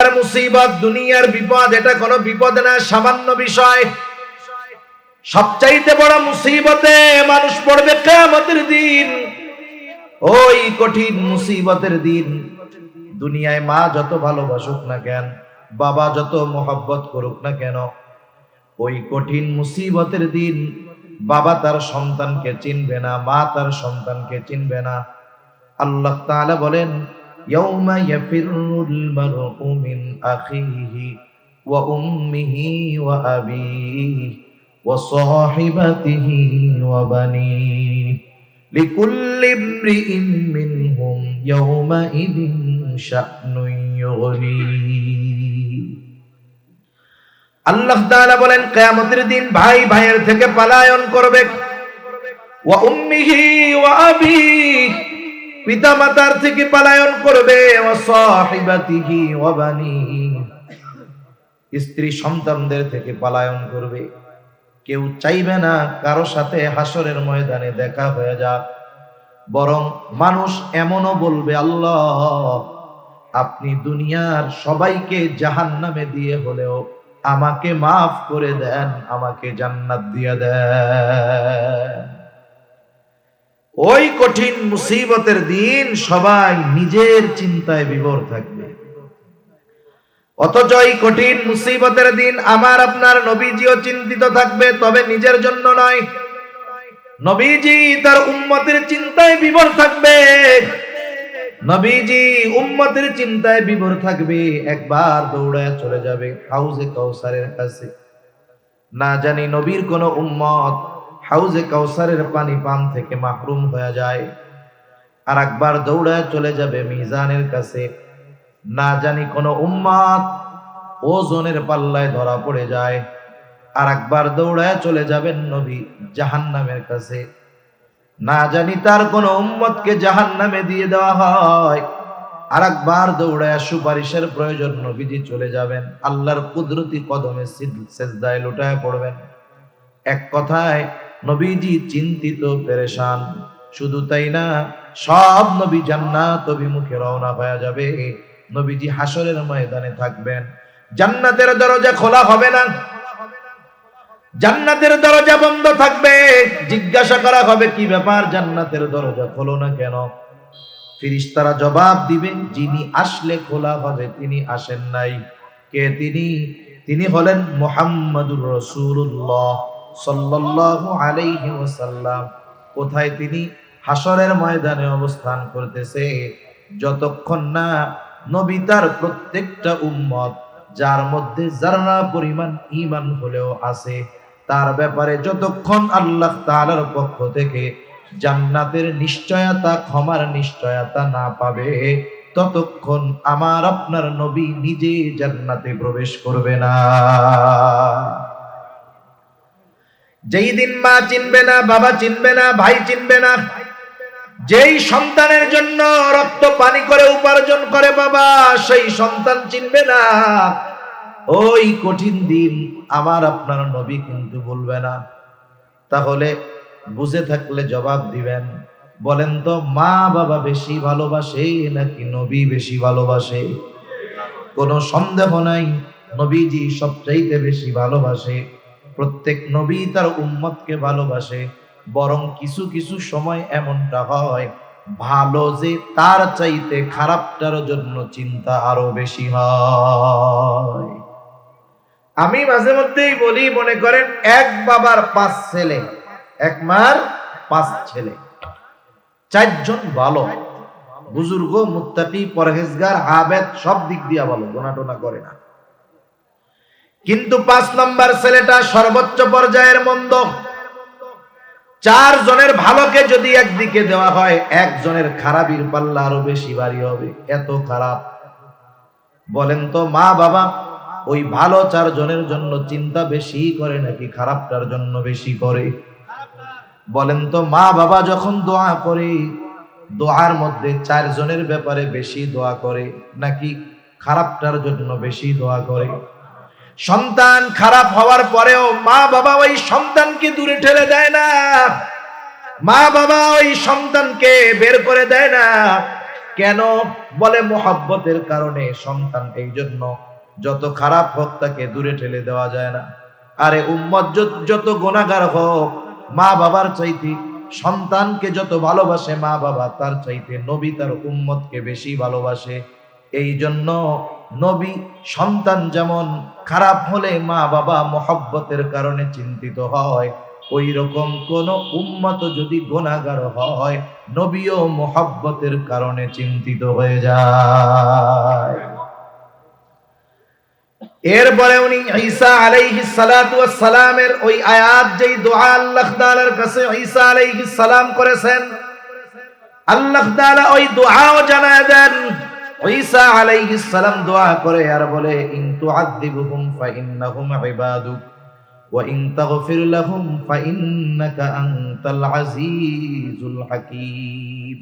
মুসিবত, দুনিয়ার বিপদ, এটা কোনো বিপদ না, সামান্য বিষয়। সবচাইতে বড় মুসিবতে মানুষ পড়বে কিয়ামতের দিন। ওই কঠিন মুসিবতের দিন দুনিয়ায় মা যত ভালোবাসুক না কেন, বাবা যত মোহাব্বত করুক না কেন, ওই কঠিন মুসিবতের দিন বাবা তার সন্তানকে চিনবে না, মা তার সন্তানকে চিনবে না। আল্লাহ তাআলা বলেন, ইয়াউমা ইয়াফিরুল মারউ মিন আখিহি ওয়া উম্মিহি ওয়া আবিহি ওয়া সাহিবাতিহি ওয়া বানিহি লিকুল্লি ইমরিইন মিনহুম ইয়াউমা ইযিন শা'নুন ইউগনিহি। আল্লাহ তাআলা বলেন, কিয়ামতের দিন ভাই ভাইয়ের থেকে পলায়ন করবে। ওয়া উম্মিহি ওয়া আবিহি, পিতা মাতার থেকে পলায়ন করবে। ওয়া সাহিবাতিহি ওয়া বানিহি, স্ত্রী সন্তানদের থেকে পলায়ন করবে। কেউ চাইবে না কারো সাথে হাসরের ময়দানে দেখা হয়ে যাক, বরং মানুষ এমনও বলবে, আল্লাহ আপনি দুনিয়ার সবাইকে জাহান্নামে দিয়ে হলেও আমাকে মাফ করে দেন, আমাকে জান্নাত দিয়ে দেন। ওই কঠিন মুসিবতের দিন সবাই নিজের চিন্তায় বিভোর থাকবে। অথচ এই কঠিন মুসিবতের দিন আমার আপনার নবীজিও চিন্তিত থাকবে, তবে নিজের জন্য নয়। নবীজি তার উম্মতের চিন্তায় বিভোর থাকবে। নবীজি উম্মতের চিন্তায় বিভোর থাকবে। একবার দৌড়ায় চলে যাবে হাউজে কাউসারের কাছে। না জানি নবীর কোন উম্মত হাউজে কাউসারের পানি পান থেকে মাহরুম হয়ে যায়। আর একবার দৌড়ায় চলে যাবে মিজানের কাছে। না জানি কোন উম্মত ওজনের পাল্লায় ধরা পড়ে যায়। আর একবার দৌড়ায় চলে যাবেন নবী জাহান্নামের কাছে। না জানি তার কোন উম্মতকে জাহান্নামে দিয়ে দেওয়া হয়। আর একবার দৌড়ায় সুপারিশের প্রয়োজন নবীজি চলে যাবেন, আল্লাহর কুদরতি কদমে সেজদায় লুটায় পড়বেন। এক কথায় নবীজি চিন্তিত পেরেশান। শুধু তাই না, সব নবী জান্নাত অভিমুখে রওনা হয়ে যাবে। নবীজি হাসরের ময়দানে থাকবেন। জান্নাতের দরজা খোলা হবে না, জান্নাতের দরজা বন্ধ থাকবে। জিজ্ঞাসা করা হবে, কি ব্যাপার, জান্নাতের দরজা খোলো না কেন? ফেরেশতারা জবাব দিবে, যিনি আসলে খোলা হবে তিনি আসেন নাই। কে তিনি? তিনি হলেন মুহাম্মাদুর রাসূলুল্লাহ সাল্লাল্লাহু আলাইহি ওয়াসাল্লাম। কোথায় তিনি? হাসরের ময়দানে অবস্থান করতেছে। যতক্ষণ না নবী তার প্রত্যেকটা উম্মত, যার মধ্যে যারা পরিমাণ ঈমান হলেও আছে, তার ব্যাপারে যতক্ষণ আল্লাহ তাআলার পক্ষ থেকে জান্নাতের নিশ্চয়তা, ক্ষমার নিশ্চয়তা না পাবে, ততক্ষণ আমার আপনার নবী নিজে জান্নাতে প্রবেশ করবে না। যেই দিন মা চিনবে না, বাবা চিনবে না, ভাই চিনবে না, যেই সন্তানের জন্য রক্ত পানি করে উপার্জন করে বাবা, সেই সন্তান চিনবে না, ওই কঠিন দিন আমার আপনার নবী কিন্তু বলবে না। তাহলে বুঝে থাকলে জবাব দিবেন। বলেন তো, মা বাবা বেশি ভালোবাসে নাকি নবী বেশি ভালোবাসে? কোনো সন্দেহ নাই, নবীজি সবচাইতে বেশি ভালোবাসে। প্রত্যেক নবী তার উম্মতকে ভালোবাসে। বরং কিছু কিছু সময় এমনটা হয়, ভালো যে তার চাইতে খারাপটার জন্য চিন্তা আরো বেশি হয়। আমি মাঝে মধ্যেই বলি, মনে করেন এক বাবার 5 ছেলে, এক মার 5 ছেলে, 4 জন ভালো, বুজুর্গ, মুত্তাকি, পরহেজগার, আবেদ, সব দিক দিয়া ভালো, গোনাটোনা করে না। কিন্তু 5 নম্বর ছেলেটা সর্বোচ্চ পর্যায়ের মন্দ। 4 জনের ভালোকে যদি একদিকে দেওয়া হয়, একজনের খারাপির পাল্লা আরো বেশি ভারী হবে, এত খারাপ। বলেন তো, মা বাবা ওই ভালো 4 জনের জন্য চিন্তা বেশি করে নাকি খারাপটার জন্য বেশি করে? বলেন তো, মা বাবা যখন দোয়া করে, দোয়ার মধ্যে 4 জনের ব্যাপারে বেশি দোয়া করে নাকি খারাপটার জন্য বেশি দোয়া করে? সন্তান খারাপ হওয়ার পরেও মা বাবা ওই সন্তানকে দূরে ঠেলে দেয় না, মা বাবা ওই সন্তানকে বের করে দেয় না। কেন? বলে মহব্বতের কারণে। সন্তান এই জন্য যত খারাপ হোক তাকে দূরে ঠেলে দেওয়া যায় না। আরে উম্মত যত গুনাহগার হোক, মা বাবার চাইতে সন্তানকে যত ভালোবাসে মা বাবা, তার চাইতে নবী তার উম্মতকে বেশি ভালোবাসে। এই জন্য নবী সন্তান যেমন খারাপ হলে মা বাবা মহব্বতের কারণে চিন্তিত হয়, ওই রকম কোন উম্মত যদি গুনাহগার হয়, নবীও মহব্বতের কারণে চিন্তিত হয়ে যায়। এরপরে উনি ঈসা আলাইহিস সালাতু ওয়াস সালামের ওই আয়াত, যেই দোয়া আল্লাহ তাআলার কাছে ঈসা আলাইহিস সালাম করেছেন, আল্লাহ তাআলা ওই দোয়াও জানায় দেন। ঈসা আলাইহিস সালাম দোয়া করে আর বলে, ইন তুআযিবহুম ফাইন্নাহুম ইবাদুক ওয়া ইন তাগফির লাহুম ফাইন্নাকা আনতাল আজিজুল হাকীম।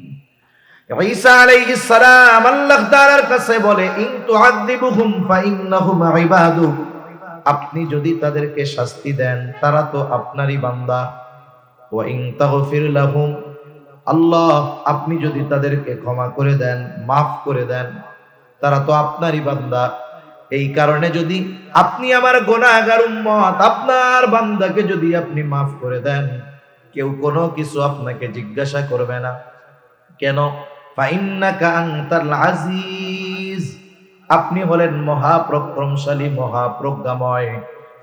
ঈসা আলাইহিস সালাম আল্লাহ তাআলার কাছে বলে, ইন তুআযিবহুম ফাইন্নাহুম ইবাদুক, আপনি যদি তাদেরকে শাস্তি দেন তারা তো আপনারই বান্দা। ওয়া ইন তাগফির লাহুম, আল্লাহ আপনি যদি তাদেরকে ক্ষমা করে দেন, মাফ করে দেন, তারা তো আপনারই বান্দা। এই কারণে যদি আপনি আমার গুনাহগার উম্মত, আপনার বান্দাকে যদি আপনি মাফ করে দেন, কেউ কোনো কিছু আপনাকে জিজ্ঞাসা করবে না। কেন? ফাইন্নাকা আনতাল আজিজ, আপনি হলেন মহাপরাক্রমশালী, মহাপ্রজ্ঞাময়।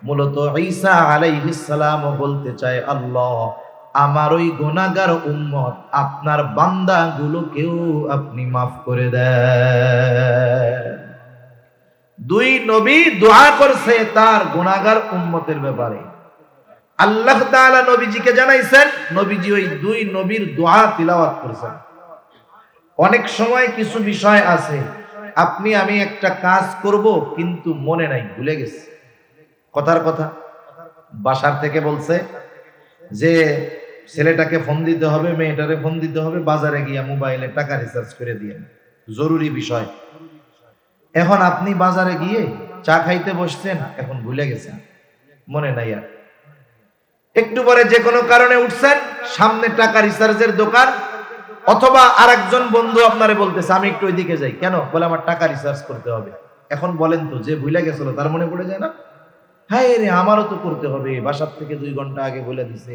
মূলত ঈসা আলাইহিস সালাম বলতে চায়, আল্লাহ আমার ওই গুনাহগার উম্মত আপনার বান্দাগুলোকেও আপনি মাফ করে দেন। দুই নবী দোয়া করছে তার গুনাহগার উম্মতের ব্যাপারে। আল্লাহ তাআলা নবীজিকে জানাইছেন, নবীজি ওই দুই নবীর দোয়া তিলাওয়াত করেছেন। অনেক সময় কিছু বিষয় আছে, আপনি আমি একটা কাজ করব কিন্তু মনে নাই, ভুলে গেছি। কথার কথা, বাসার থেকে বলছে যে ছেলেটাকে ফোন দিতে হবে, মেয়েটারে ফোন দিতে হবে, বাজারে গিয়ে মোবাইলে টাকা রিচার্জ করে দিয়ে, জরুরি বিষয়। এখন আপনি বাজারে গিয়ে চা খাইতে বসছেন, এখন ভুলে গেছেন, মনে নাই আর। একটু পরে যে কোনো কারণে উঠছেন, সামনে টাকা রিচার্জের দোকান, অথবা আরেকজন বন্ধু আপনারে বলতেছে আমি একটু ওইদিকে যাই। কেন? বলে আমার টাকা রিচার্জ করতে হবে। এখন বলেন তো, যে ভুলে গেছিল তার মনে পড়ে যায় না? হ্যাঁ রে, আমারও তো করতে হবে, বাসার থেকে 2 ঘন্টা আগে বলে দিছে,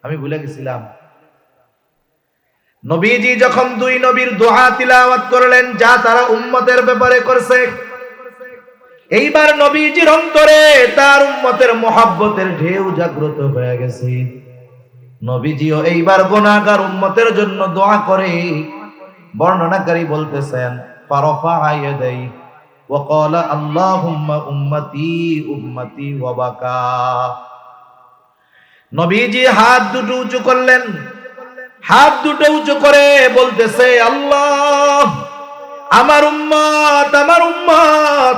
আমি ভুলে গেছিলাম। নবীজি যখন দুই নবীর দোয়া তিলাওয়াত করলেন, যা তারা উম্মতের ব্যাপারে করছে, এইবার নবীজির অন্তরে তার উম্মতের মহব্বতের ঢেউ জাগ্রত হয়ে গেছে। নবীজিও এইবার গুনাহগার উম্মতের জন্য দোয়া করে। বর্ণনাকারী বলতেছেন, ফারাফা ইয়াদাই ওয়া ক্বালা আল্লাহুম্মা উম্মতি উম্মতি ওয়া বাকা। নবীজি হাত দুটো উঁচু করলেন, হাত দুটো উঁচু করে বলতেছে, আল্লাহ আমার উম্মত, আমার উম্মত।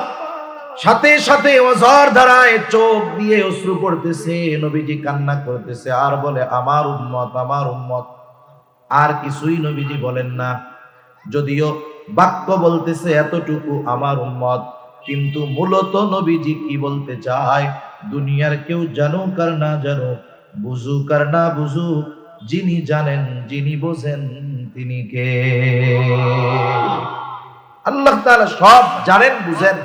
সাথে সাথে ওযর ধারায় চোখ দিয়ে অশ্রু পড়তেছে, নবীজি কান্না করতেছে আর বলে, আমার উম্মত, আমার উম্মত। আর কিছুই নবীজি বলেন না, যদিও বাক্য বলতেছে এতটুকু, আমার উম্মত, কিন্তু মূলত নবীজি কি বলতে চায়, দুনিয়ার কেউ জানুক আর না জানুক, বুঝুক আর না বুঝুক, যিনি জানেন, যিনি বোঝেন, তিনি কে? আল্লাহ তাআলা সব জানেন, বুঝেন।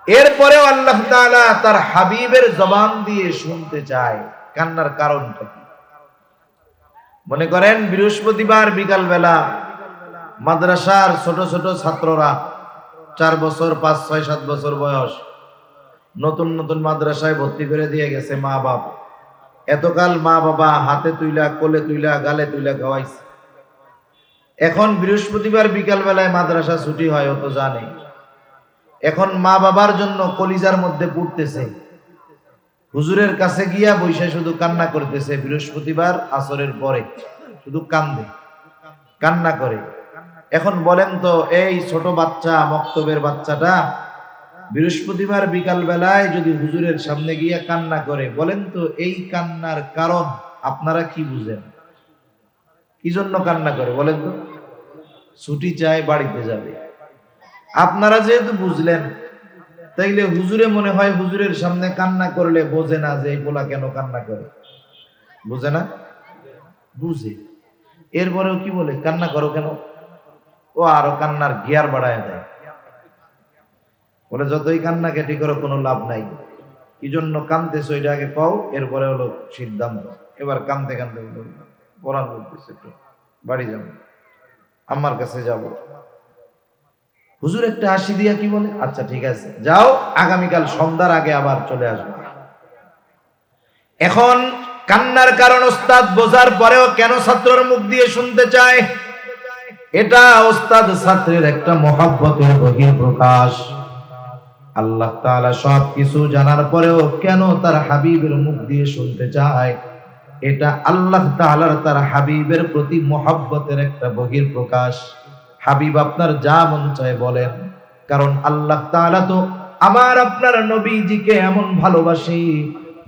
এরপরেও আল্লাহ তাআলা তার হাবিবের জবান দিয়ে শুনতে চায় কান্নার কারণটা কি। মনে করেন বৃহস্পতিবার বিকাল বেলা মাদ্রাসার ছোট ছোট ছাত্ররা, 4 বছর, 5, 6, 7 বছর বয়স, নতুন নতুন মাদ্রাসায় ভর্তি করে দিয়ে গেছে মা বাপ। এতকাল মা বাবা হাতে তুইলা, কোলে তুইলা, গালে তুইলা খাওয়াইছে। এখন বৃহস্পতিবার বিকাল বেলায় মাদ্রাসা ছুটি হয়, ও তো জানে। এখন মা বাবার জন্য কলিজার মধ্যে পড়তেছে, হুজুরের কাছে গিয়া বইসা শুধু কান্না করতেছে। বৃহস্পতিবার আসরের পরে শুধু কান্দে, কান্না করে। এখন বলেন তো, এই ছোট বাচ্চা, মক্তবের বাচ্চাটা বৃহস্পতিবার বিকাল বেলায় যদি হুজুরের সামনে গিয়া কান্না করে, বলেন তো এই কান্নার কারণ আপনারা কি বুঝেন? কি জন্য কান্না করে বলেন তো? ছুটি চায়, বাড়িতে যাবে। আপনারা যেহেতু বুঝলেন, তাইলে হুজুরে মনে হয় হুজুরের সামনে কান্না করলে বোঝে না যে এই পোলা কেন কান্না করে। বুঝে না? বুঝে। এরপরেও কি বলে, কান্না করো কেন? ও আরো কান্নার গিয়ার বাড়ায় দেয়, বলে যতই কান্না কেটে করো কোনো লাভ নাই, কি জন্য কানতেছো এটা আগে কও, এরপরে হলো সিদ্ধান্ত। এবার কানতে কানতে পড়ান বলতেছে একটু বাড়ি যাবো, আম্মার কাছে যাব। হুজুর একটা হাসি দিয়া কি বলে, আচ্ছা ঠিক আছে যাও, আগামীকাল সন্ধ্যার আগে আবার চলে আসবে। এখন কান্নার কারণ ওস্তাদ বোঝার পরেও কেন ছাত্রের মুখ দিয়ে শুনতে চায়? এটা ওস্তাদ ছাত্রের একটা মহব্বতের বহিঃপ্রকাশ। আল্লাহ তাআলা সবকিছু জানার পরেও কেন তার হাবিবের মুখ দিয়ে শুনতে চায়? এটা আল্লাহ তাআলার তার হাবিবের প্রতি মহব্বতের একটা বহিঃপ্রকাশ। হাবিব আপনার যা মন চায় বলেন, কারণ আল্লাহ তাআলা তো আমার আপনার নবীজিকে এমন ভালোবাসে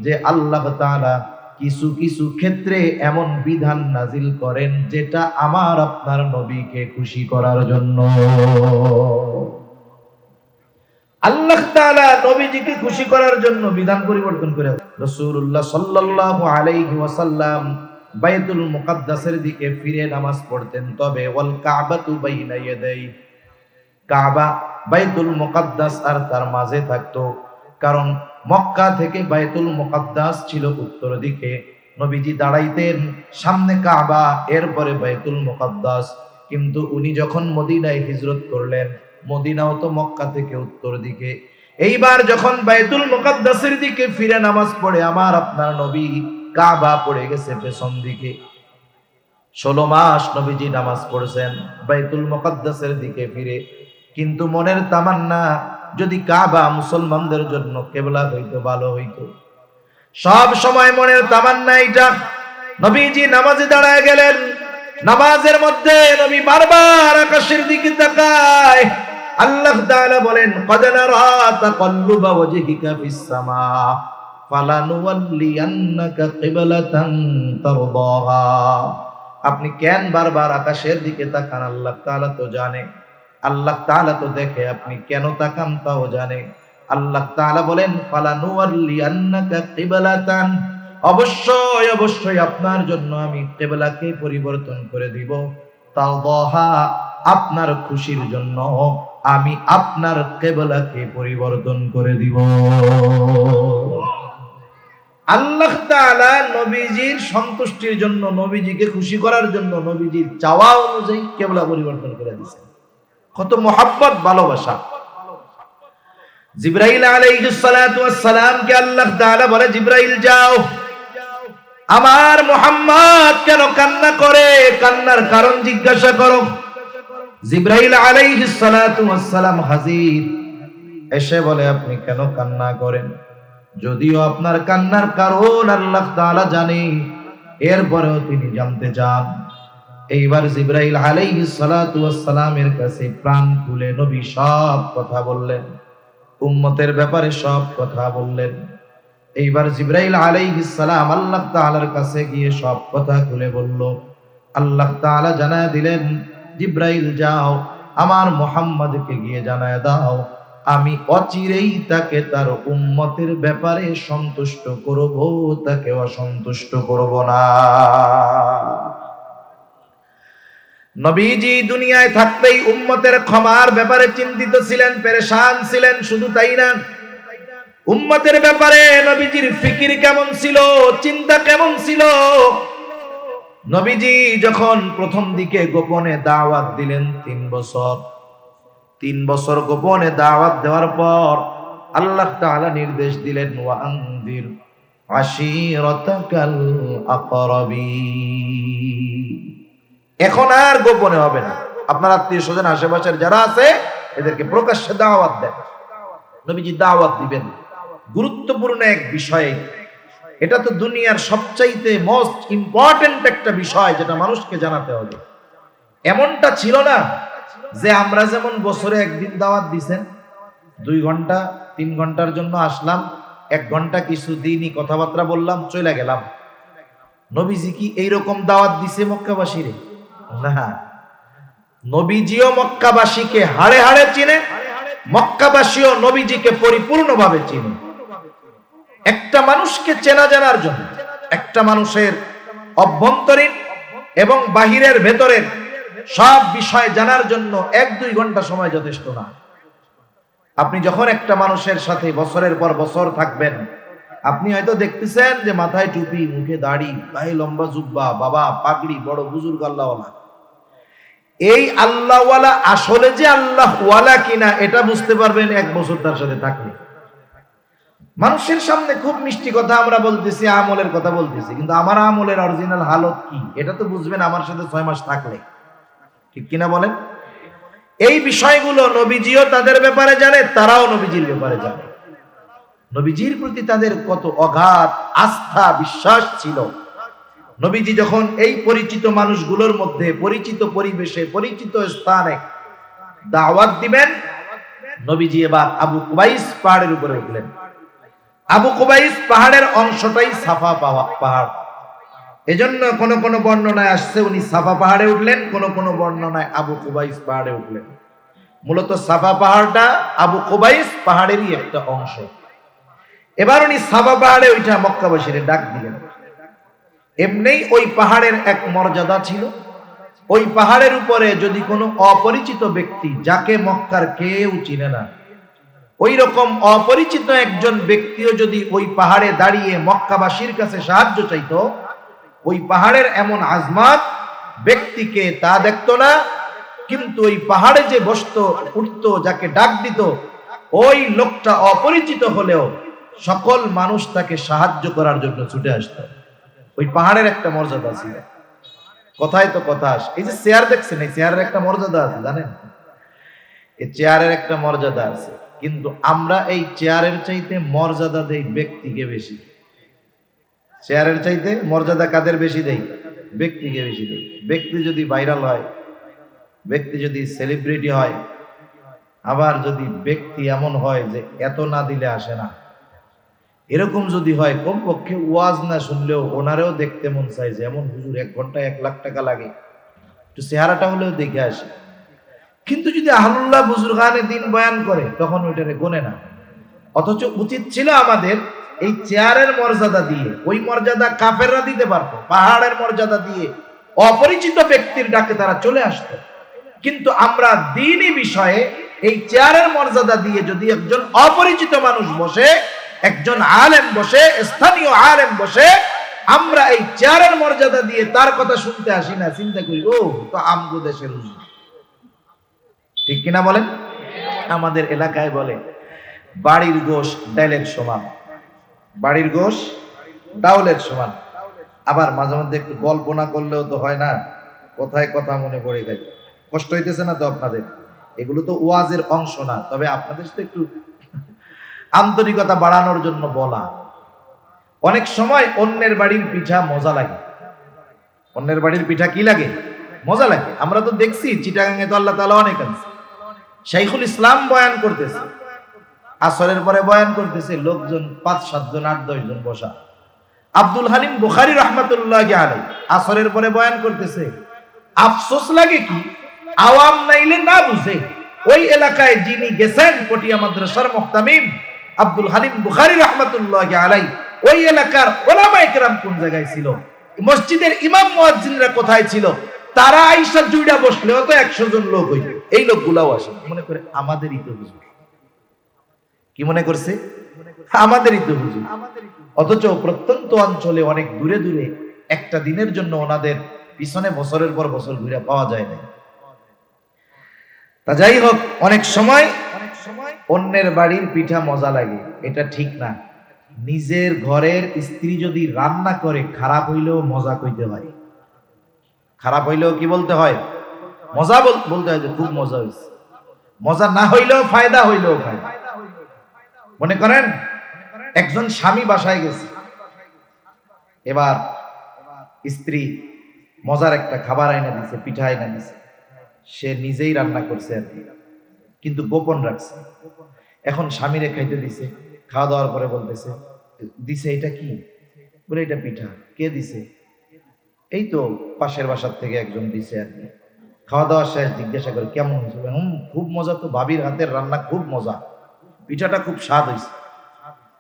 যে আল্লাহ তাআলা কিছু কিছু ক্ষেত্রে এমন বিধান নাজিল করেন যেটা আমার আপনার নবীকে খুশি করার জন্য। আল্লাহ তাআলা নবীজিকে খুশি করার জন্য বিধান পরিবর্তন করে। রাসূলুল্লাহ সাল্লাল্লাহু আলাইহি ওয়াসাল্লাম বাইতুল মুকাদ্দাসের দিকে ফিরে নামাজ পড়তেন, তবে ওয়াল কাবাতু বাইনা ইয়াদাই, কাবা বাইতুল মুকাদ্দাস আর তার মাঝে থাকতো। কারণ মক্কা থেকে বাইতুল মুকাদ্দাস ছিল উত্তর দিকে, নবীজি দাঁড়াইতেন সামনে কাবা, এরপরে বাইতুল মুকাদ্দাস। কিন্তু উনি যখন মদিনায় হিজরত করলেন, মদিনাও তো মক্কা থেকে উত্তর দিকে, এইবার যখন বাইতুল মুকাদ্দাসের দিকে ফিরে নামাজ পড়ে আমার আপনার নবী, কাবা পড়ে গেছে পেছন দিকে। 16 মাস নবীজি নামাজ পড়ছেন বাইতুল মুকাদ্দাসের দিকে ফিরে, কিন্তু মনের তামান্না যদি কাবা মুসলমানদের জন্য কিবলা হইতো ভালো হইতো। সব সময় মনের তামান্না এটা। নবীজি নামাজে দাঁড়ায় গেলেন, নামাজের মধ্যে নবী বারবার আকাশের দিকে তাকায়। আল্লাহ তাআলা বলেন, ক্বাদ নারা তাকাল্লুবা ওয়াজহিকা ফিস সামা ফালানুওয়াল্লিয়ান্নাকা কিবলাতান তারদাহা। আপনি কেন বারবার আকাশের দিকে তাকান? আল্লাহ তাআলা তো জানে, আল্লাহ তাআলা তো দেখে, আপনি কেন তাকান তাও জানে। আল্লাহ তাআলা বলেন, ফালানুওয়াল্লিয়ান্নাকা কিবলাতান, অবশ্যই অবশ্যই আপনার জন্য আমি কিবলাকে পরিবর্তন করে দিব। তারদাহা, আপনার খুশির জন্য আমি আপনার কিবলাকে পরিবর্তন করে দিব। আল্লাহ তাআলা নবীজির সন্তুষ্টির জন্য, নবীজিকে খুশি করার জন্য নবীজির চাওয়া অনুযায়ী কিবলা পরিবর্তন করে দিয়েছেন। কত মহব্বত, ভালোবাসা। জিবরাইল আলাইহিস সালাতু ওয়াস সালাম কে আল্লাহ তাআলা বলে, জিবরাইল যাও, আমার মুহাম্মদ কেন কান্না করে, কান্নার কারণ জিজ্ঞাসা করো। জিবরাইল আলাইহিস সালাতু ওয়াস সালাম হাজির, এসে বলে, আপনি কেন কান্না করেন? যদিও আপনার কান্নার কারণ আল্লাহ তাআলা জানে, এরপরেও তিনি জানতে চান। এইবার জিবরাইল আলাইহিস সালাতু ওয়াস সালামের কাছে প্রাণ খুলে নবী সব কথা বললেন, উম্মতের ব্যাপারে সব কথা বললেন। এইবার জিবরাইল আলাইহিস সালাম আল্লাহ তাআলার কাছে গিয়ে সব কথা খুলে বলল। আল্লাহ তাআলা জানায় দিলেন, জিবরাইল যাও, আমার মুহাম্মদকে গিয়ে জানায় দাও, আমি অচিরেই তাকে তার উম্মতের ব্যাপারে সন্তুষ্ট করব, তাকে অসন্তুষ্ট করব না। নবীজি দুনিয়ায় থাকতেই উম্মতের ক্ষমার ব্যাপারে চিন্তিত ছিলেন, পেরেশান ছিলেন। শুধু তাই না, উম্মতের ব্যাপারে নবীজির ফিকির কেমন ছিল, চিন্তা কেমন ছিল। নবীজি যখন প্রথম দিকে গোপনে দাওয়াত দিলেন 3 বছর গোপনে দাওয়াত দেওয়ার পর আল্লাহ তাআলা নির্দেশ দিলেন, ওয়া আনদির আশীরাতাকাল আকরাবিন। এখন আর গোপনে হবে না, আপনার আত্মীয় স্বজন আশেপাশের যারা আছে এদেরকে প্রকাশ্যে দাওয়াত দেন। নবীজি দাওয়াত দিবেন গুরুত্বপূর্ণ এক বিষয়ে। এটা তো দুনিয়ার সবচাইতে মোস্ট ইম্পর্টেন্ট একটা বিষয় যেটা মানুষকে জানাতে হবে। এমনটা ছিল না যে আমরা যেমন বছরে একদিন দাওয়াত দিছেন, 2 ঘন্টা 3 ঘন্টার জন্য আসলাম, 1 ঘন্টা কিছু দিনই কথাবার্তা বললাম, চলে গেলাম। নবীজি কি এইরকম দাওয়াত দিছে মক্কাবাসীরে? না, নবীজিও মক্কাবাসীকে হাড়ে হাড়ে চিনে, মক্কাবাসীও নবীজিকে পরিপূর্ণভাবে চিনে। একটা মানুষকে চেনা জানার জন্য, একটা মানুষের অভ্যন্তরীণ এবং বাহিরের ভেতরের সব বিষয় জানার জন্য 1-2 ঘন্টা সময় যথেষ্ট না। আপনি যখন একটা মানুষের সাথে বছরের পর বছর থাকবেন, আপনি হয়তো দেখতেছেন যে মাথায় টুপি, মুখে দাড়ি, গায়ে লম্বা জুব্বা, বাবা পাগড়ি, বড় বুজুর্গ আল্লাহওয়ালা। এই আল্লাহওয়ালা আসলে যে আল্লাহওয়ালা কিনা এটা বুঝতে পারবেন 1 বছর তার সাথে থাকলে। মানুষের সামনে খুব মিষ্টি কথা আমরা বলতেছি, আমলের কথা বলতেছি, কিন্তু আমার আমলের অরিজিনাল হালত কি এটা তো বুঝবেন আমার সাথে 6 মাস থাকলে। ঠিক কিনা বলেন? এই বিষয়গুলো নবীজিও তাদের ব্যাপারে জানে, তারাও নবীজির ব্যাপারে জানে। নবীজির প্রতি তাদের কত অগাধ আস্থা বিশ্বাস ছিল। নবীজি যখন এই পরিচিত মানুষগুলোর মধ্যে, পরিচিত পরিবেশে, পরিচিত স্থানে দাওয়াত দিবেন, নবীজি এবার আবু কুবাইস পাহাড়ের উপরে উঠলেন। আবু কুবাইস পাহাড়ের অংশটাই সাফা পাহাড়। এজন্য কোন কোন বর্ণনায় আসছে উনি সাফা পাহাড়ে উঠলেন, কোন কোন বর্ণনায় আবু কুবাইস পাহাড়ে উঠলেন। মূলত সাফা পাহাড়টা আবু কুবাইস পাহাড়েরই একটা অংশ। এবার উনি সাফা পাহাড়ে ওইটা মক্কাবাসীর ডাক দিলেন। এমনি ওই পাহাড়ের এক মর্যাদা ছিল। ওই পাহাড়ের উপরে যদি কোনো অপরিচিত ব্যক্তি, যাকে মক্কার কেউ চিনে না, ওই রকম অপরিচিত একজন ব্যক্তিও যদি ওই পাহাড়ে দাঁড়িয়ে মক্কাবাসীর কাছে সাহায্য চাইতো, ওই পাহাড়ের এমন আজমাত ব্যক্তিকে তা দেখতো না, কিন্তু ওই পাহাড়ে যে বসতো, উঠতো, যাকে ডাক দিত, ওই লোকটা অপরিচিত হলেও সকল মানুষ তাকে সাহায্য করার জন্য ছুটে আসতো। ওই পাহাড়ের একটা মর্যাদা ছিল। কথায় তো কথা আসে, এই যে চেয়ার দেখছেন, এই চেয়ারের একটা মর্যাদা আছে জানেন? এই চেয়ারের একটা মর্যাদা আছে, কিন্তু আমরা এই চেয়ারের চাইতে মর্যাদা দেই ব্যক্তিকে বেশি। চেয়ারের চাইতে মর্যাদা কাদের বেশি দেই? ব্যক্তিকে বেশি দেই। ব্যক্তি যদি ভাইরাল হয়, ব্যক্তি যদি সেলিব্রিটি হয়, আবার যদি ব্যক্তি এমন হয় যে এত না দিলে আসে না, এরকম যদি হয়, কমপক্ষে ওয়াজ না শুনলেও ওনারেও দেখতে মন চাই যে এমন হুজুর 1 ঘন্টায় 1 লাখ টাকা লাগে, একটু চেহারাটা হলেও দেখে আসে। কিন্তু যদি আহলুল্লাহ বুজুর্গানে দিন বয়ান করে, তখন ওইটারে গোনে না। অথচ উচিত ছিল আমাদের এই চেয়ারের মর্যাদা দিয়ে, ওই মর্যাদা কাফেররা দিতে পারতো, পাহাড়ের মর্যাদা দিয়ে অপরিচিত ব্যক্তির ডাকে তারা চলে আসতো। কিন্তু আমরা দ্বীনি বিষয়ে এই চেয়ারের মর্যাদা দিয়ে যদি একজন অপরিচিত মানুষ বসে, একজন আলেম বসে, স্থানীয় আলেম বসে, আমরা এই চেয়ারের মর্যাদা দিয়ে তার কথা শুনতে আসি না, চিন্তা করি ও তো আমগো দেশের হুজুর। ঠিক কিনা বলেন? আমাদের এলাকায় বলে বাড়ির গোশ ডালের সমান, বাড়ির গোশ ডাউলের সমান। আবার মাঝে মধ্যে একটু গল্প না করলেও তো হয় না, কথায় কথা মনে পড়ে যায়। কষ্ট হইতেছে না তো আপনাদের? এগুলো তো ওয়াজের অংশ না, তবে আপনাদের সাথে একটু আন্তরিকতা বাড়ানোর জন্য বলা। অনেক সময় অন্যের বাড়ির পিঠা মজা লাগে। অন্যের বাড়ির পিঠা কি লাগে? মজা লাগে। আমরা তো দেখছি চিটাগাঙে তো আল্লাহ তাআলা অনেক আছে। শাইখুল ইসলাম বয়ান করতেছে, আসরের পরে বয়ান করতেছে, লোকজন 5-7 জন 8-10 জন বসা। আব্দুল হালিম বুখারী রাহমাতুল্লাহি আলাইহি আসরের পরে বয়ান করতেছে। আফসোস লাগে কি, আওয়াম নাইলে না বুঝে, ওই এলাকায় যিনি গেছেন পটিয়া মাদ্রাসার মুহতামিম আব্দুল হালিম বুখারী রাহমাতুল্লাহি আলাইহি, ওই এলাকার উলামায়ে কেরাম কোন জায়গায় ছিল, মসজিদের ইমাম মুয়াজ্জিনরা কোথায় ছিল, তারা আইসা জুইড়া বসলেও তো 100 জন লোক হইবে। এই লোকগুলাও আসে, মনে করে আমাদেরই তো হুজুর। কি মনে করছে? আমাদেরই তো হুজুর। অথচ প্রত্যন্ত অঞ্চলে অনেক দূরে দূরে একটা দিনের জন্য ওনাদের পিছনে বছরের পর বছর ঘুরে পাওয়া যায় না। তা যাই হোক, অনেক সময় অন্যের বাড়ির পিঠা মজা লাগে, এটা ঠিক না। নিজের ঘরের স্ত্রী যদি রান্না করে, খারাপ হইলেও মজা কইতে হয়। খারাপ হইলেও কি বলতে হয়? মজা বলতে হয় যে খুব মজা হয়েছে। মজা না হইলেও ফায়দা, হইলেও ফায়দা। মনে করেন একজন স্বামী বাসায় গেছে, এবার স্ত্রী মজার একটা খাবার আইনা দিছে, পিঠা আইনা দিছে, সে নিজেই রান্না করছে আর কি, কিন্তু গোপন রাখছে। এখন স্বামীরে খাইতে দিছে, খাওয়া দাওয়ার পরে বলতেছে, দিছে এটা কি? বলে এটা পিঠা। কে দিছে? এই তো পাশের বাসার থেকে একজন দিছে আর কি। খাওয়া দাওয়া শেষ, জিজ্ঞাসা করে কেমন হয়েছে? খুব মজা তো, ভাবির হাতের রান্না খুব মজা, পিঠাটা খুব স্বাদ হয়েছে।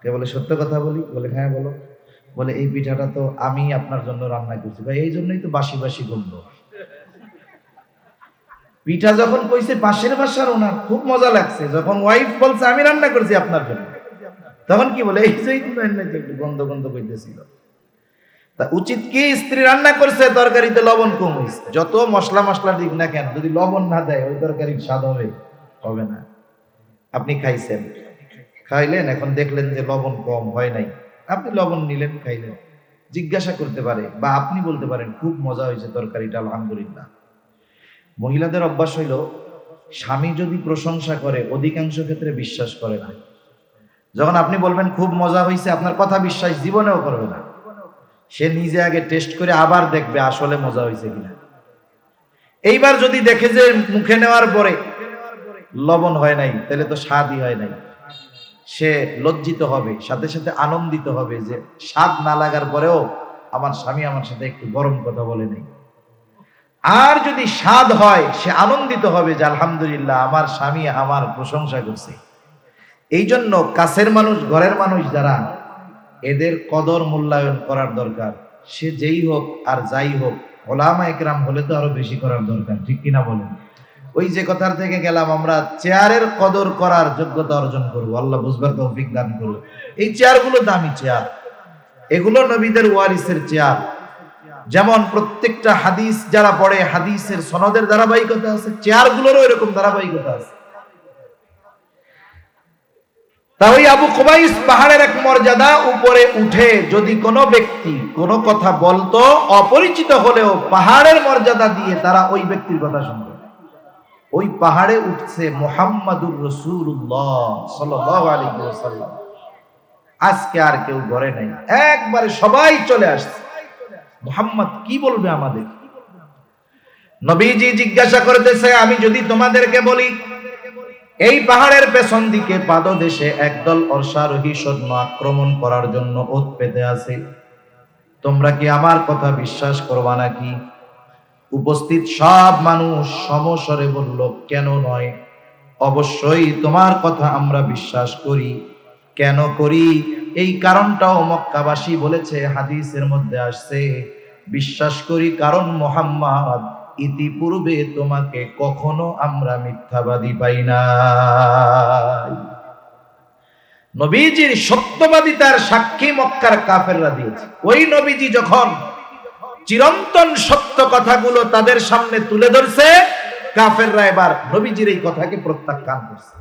কে বলে সত্য কথা বলি? বলে হ্যাঁ বলো। বলে এই পিঠাটা তো আমি আপনার জন্য রান্না করছি ভাই, এই জন্যই তো বাসি বাসি গন্ধ। পিঠা যখন কইছে পাশের বাসার ওনার খুব মজা লাগছে, যখন ওয়াইফ বলছে আমি রান্না করছি আপনার জন্য, তখন কি বলে এই যে একটু গন্ধ গন্ধ কইতেছিল। তা উচিত কি, স্ত্রী রান্না করছে তরকারিতে লবণ কম হয়েছে, যত মশলা মশলা দিক না কেন যদি লবণ না দেয় ওই তরকারির স্বাদ হবে? হবে না। আপনি খাইছেন, খাইলেন, এখন দেখলেন যে লবণ কম হয় নাই, আপনি লবণ নিলেন খাইলেন, জিজ্ঞাসা করতে পারে বা আপনি বলতে পারেন খুব মজা হয়েছে তরকারিটা আলহামদুলিল্লাহ। মহিলাদের অভ্যাস হইল স্বামী যদি প্রশংসা করে অধিকাংশ ক্ষেত্রে বিশ্বাস করে না। যখন আপনি বলবেন খুব মজা হয়েছে, আপনার কথা বিশ্বাস জীবনেও করবে না, সে নিজে আগে টেস্ট করে আবার দেখবে আসলে মজা হয়েছে কিনা। এইবার যদি দেখে যে মুখে নেওয়ার পরে লবণ হয় নাই, তাহলে তো স্বাদই হয় নাই, সে লজ্জিত হবে, সাথে সাথে আনন্দিত হবে যে স্বাদ না লাগার পরেও আমার স্বামী আমার সাথে একটু গরম কথা বলে নেই। আর যদি স্বাদ হয়, সে আনন্দিত হবে যে আলহামদুলিল্লাহ আমার স্বামী আমার প্রশংসা করছে। এই জন্য কাছের মানুষ, ঘরের মানুষ যারা, এদের কদর মূল্যায়ন করার দরকার। সে যেই হোক আর যাই হোক, ওলামা একরাম হলে তো আরো বেশি করার দরকার, ঠিক কিনা বলেন? ওই যে কথার থেকে গেলাম, আমরা চেয়ারের কদর করার যোগ্যতা অর্জন করবো, আল্লাহ বুঝবার তৌফিক দান করুন। এই চেয়ারগুলো দামি চেয়ার, এগুলো নবীদের ওয়ারিসের চেয়ার। যেমন প্রত্যেকটা হাদিস যারা পড়ে, হাদিসের সনদের ধারাবাহিকতা আছে, চেয়ারগুলোরও এরকম ধারাবাহিকতা আছে। তাই আবু কুবাইস পাহাড়ের এক মর্যাদা, উপরে উঠে যদি কোনো ব্যক্তি কোনো কথা বলতো, অপরিচিত হলেও পাহাড়ের মর্যাদা দিয়ে তারা ওই ব্যক্তির কথা শুনতো। ওই পাহাড়ে উঠছে মুহাম্মাদুর রাসূলুল্লাহ সাল্লাল্লাহু আলাইহি ওয়াসাল্লাম। আজকে আর কেউ ঘরে নাই, একবারে সবাই চলে আসছে। মুহাম্মদ কি বলবে আমাদের? নবীজি জিজ্ঞাসা করতেছে, আমি যদি তোমাদেরকে বলি এই পাহাড়ের পেছন দিকে পাদদেশে একদল অশ্বারোহী সৈন্য আক্রমণ করার জন্য ওত পেতে আছে, তোমরা কি আমার কথা বিশ্বাস করবা নাকি? উপস্থিত সব মানুষ সমস্বরে বলল, কেন নয়, অবশ্যই তোমার কথা আমরা বিশ্বাস করি। কেন করি? এই কারণটাও মক্কাবাসী বলেছে, হাদিসের মধ্যে আসছে, বিশ্বাস করি কারণ মুহাম্মদ ইতিপূর্বে তোমাকে কখনো আমরা মিথ্যাবাদী পাই নাই। নবীজির সত্যবাদিতার সাক্ষী মক্কার কাফেররা দিয়েছে। ওই নবীজি যখন চিরন্তন সত্য কথাগুলো তাদের সামনে তুলে ধরছে, কাফেররা এবার নবীজির এই কথাকে প্রত্যাখ্যান করছে।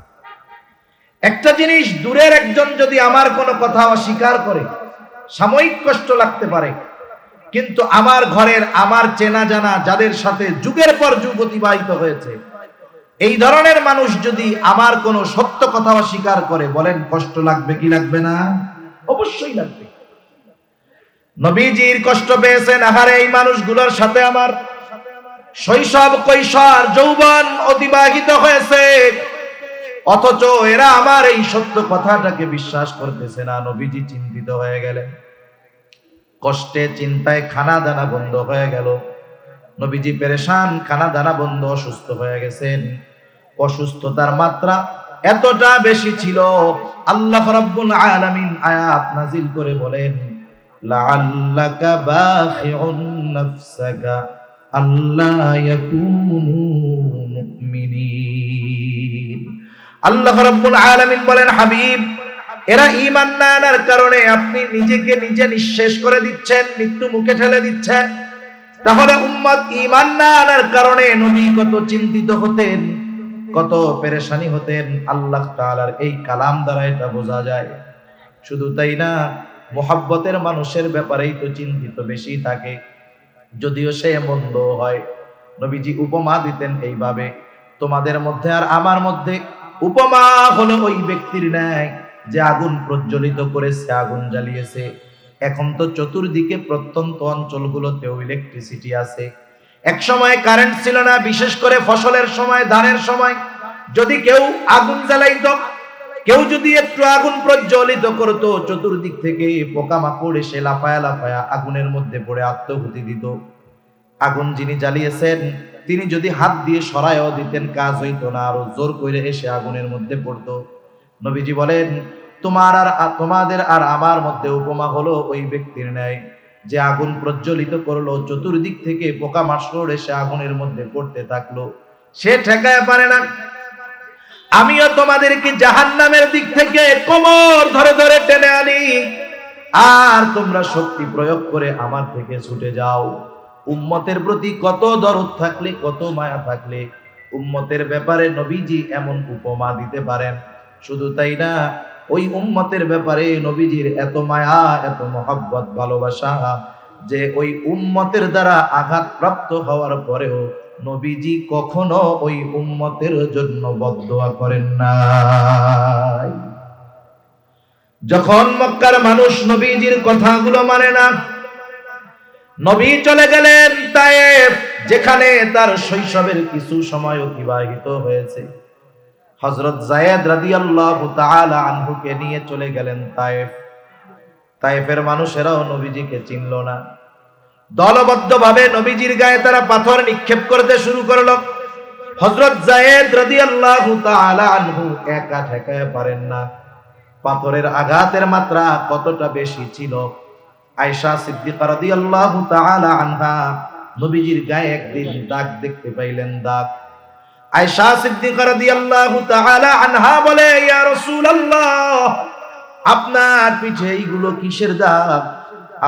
একটা জিনিস, দূরের একজন যদি আমার কোনো কথা অস্বীকার করে, সাময়িক কষ্ট লাগতে পারে, কিন্তু আমার ঘরের, আমার চেনা জানা, যাদের সাথে যুগের পর যুগ অতিবাহিত হয়েছে, এই ধরনের মানুষ যদি আমার কোনো সত্য কথা অস্বীকার করে, বলেন কষ্ট লাগবে কি লাগবে না? অবশ্যই লাগবে। নবীজির কষ্ট পেয়েছেন, আহারে এই মানুষগুলোর সাথে আমার শৈশব, কৈশোর, যৌবন অতিবাহিত হয়েছে, অথচ এরা আমার এই সত্য কথাটাকে বিশ্বাস করতেছে না। নবীজি চিন্তিত হয়ে গেলেন, কষ্টে চিন্তায় খানা দানা বন্ধ হয়ে গেল। নবীজি পেরেশান, খানা দানা বন্ধ, অসুস্থ হয়ে গেছেন। অসুস্থতার মাত্রা এতটা বেশি ছিল, আল্লাহ রাব্বুল আলামিন আয়াত নাজিল করে বলেন, লাআল্লাকা বাখিউন নাফসাকা আল্লা ইয়াকুনু মুমিনিন। আল্লাহ রাব্বুল আলামিন বলেন, হাবিব, এরা ঈমান না আনার কারণে আপনি নিজেকে নিজে নিঃশেষ করে দিচ্ছেন, মৃত্যু মুখে ঠেলে দিচ্ছেন। তাহলে উম্মত ঈমান না আনার কারণে নবী কত চিন্তিত হতেন, কত পেরেশানি হতেন, আল্লাহ তাআলার এই কালাম দ্বারা এটা বোঝা যায়। শুধু তাই না, মুহাব্বতের মানুষের ব্যাপারেই তো চিন্তিত বেশি থাকে, যদিও সে মন্দ হয়। নবীজি উপমা দিতেন এইভাবে, তোমাদের মধ্যে আর আমার মধ্যে উপমা হলো ওই ব্যক্তির ন্যায় যে আগুন প্রজ্বলিত করেছে, আগুন জ্বালিয়েছে। এখন তো চতুর্দিকে প্রত্যন্ত অঞ্চলগুলোতেও ইলেকট্রিসিটি আছে। এক সময় কারেন্ট ছিল না, বিশেষ করে ফসলের সময়, ধানের সময় যদি কেউ আগুন জ্বালাইতো, কেউ যদি একটু আগুন প্রজ্বলিত করতো, চতুর্দিক থেকে পোকামাকড় এসে লাফায়া লাফায়া আগুনের মধ্যে পড়ে আত্মহুতি দিত। আগুন যিনি জ্বালিয়েছেন তিনি যদি হাত দিয়ে সরায়ও দিতেন, কাজ হইতো না, আরো জোর করে এসে আগুনের মধ্যে পড়তো। নবীজি বলেন, তোমাদের আর আমার মধ্যে উপমা হলো ওই ব্যক্তির ন্যায় যে আগুন প্রজ্বলিত করলো, চতুর্দিক থেকে পোকামাকড় এসে আগুনের মধ্যে পড়তে থাকলো, সে ঠেকায় পারে না। আমিও তোমাদেরকে জাহান্নামের দিক থেকে কোমর ধরে ধরে টেনে আনি, আর তোমরা শক্তি প্রয়োগ করে আমার থেকে ছুটে যাও। উম্মতের প্রতি কত দরদ থাকলে, কত মায়া থাকলে উম্মতের ব্যাপারে নবীজি এমন উপমা দিতে পারেন। শুধু তাই না, ওই উম্মতের ব্যাপারে নবীজির এত মায়া, এত মহব্বত, ভালোবাসা যে ওই উম্মতের দ্বারা আঘাতপ্রাপ্ত হওয়ার পরেও নবীজি কখনো ওই উম্মতের জন্য বদদোয়া করেন নাই। যখন মক্কার মানুষ নবীজির কথাগুলো মানে না, নবী চলে গেলেন তায়েফ, যেখানে তার শৈশবের কিছু সময় অতিবাহিত হয়েছে। হযরত যায়েদ রাদিয়াল্লাহু তাআলা আনহুকে নিয়ে চলে গেলেন তায়েফ। তায়েফের মানুষেরাও নবীজিকে চিনল না। দলবদ্ধভাবে নবীজির গায়ে তারা পাথর নিক্ষেপ করতে শুরু করলো। হযরত যায়েদ রাদিয়াল্লাহু তাআলা আনহু একা ঠেকাতে পারেন না। পাথরের আঘাতের মাত্রা কতটা বেশি ছিল। আয়েশা সিদ্দিকা রাদিয়াল্লাহু তাআলা আনহা নবীজির গায়ে একদিন দাগ দেখতে পাইলেন, দাগ। আয়েশা সিদ্দিকা রাদিয়াল্লাহু তাআলা আনহা বলে, ইয়া রাসূলুল্লাহ, আপনার পিঠে এইগুলো কিসের দাগ?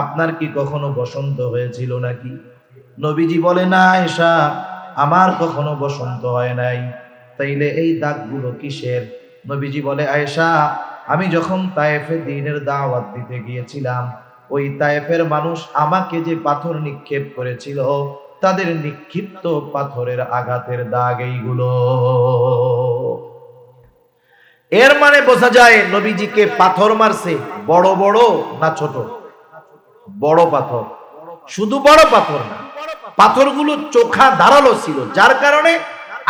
আপনার কি কখনো বসন্ত হয়েছিল নাকি? নবীজি বলে, না আয়েশা, আমার কখনো বসন্ত হয় নাই। তাইলে এই দাগগুলো কিসের? নবীজি বলে, আয়েশা, আমি যখন তায়েফে দ্বীনের দাওয়াত দিতে গিয়েছিলাম, ওই তায়েফের মানুষ আমাকে যে পাথর নিক্ষেপ করেছিল, তাদের নিক্ষিপ্ত পাথরের আঘাতের দাগ এইগুলো। এর মানে বোঝা যায় নবীজিকে পাথর মারছে বড় বড় না ছোট? বড় পাথর। শুধু বড় পাথর না, পাথরগুলো চোখা ধারালো ছিল, যার কারণে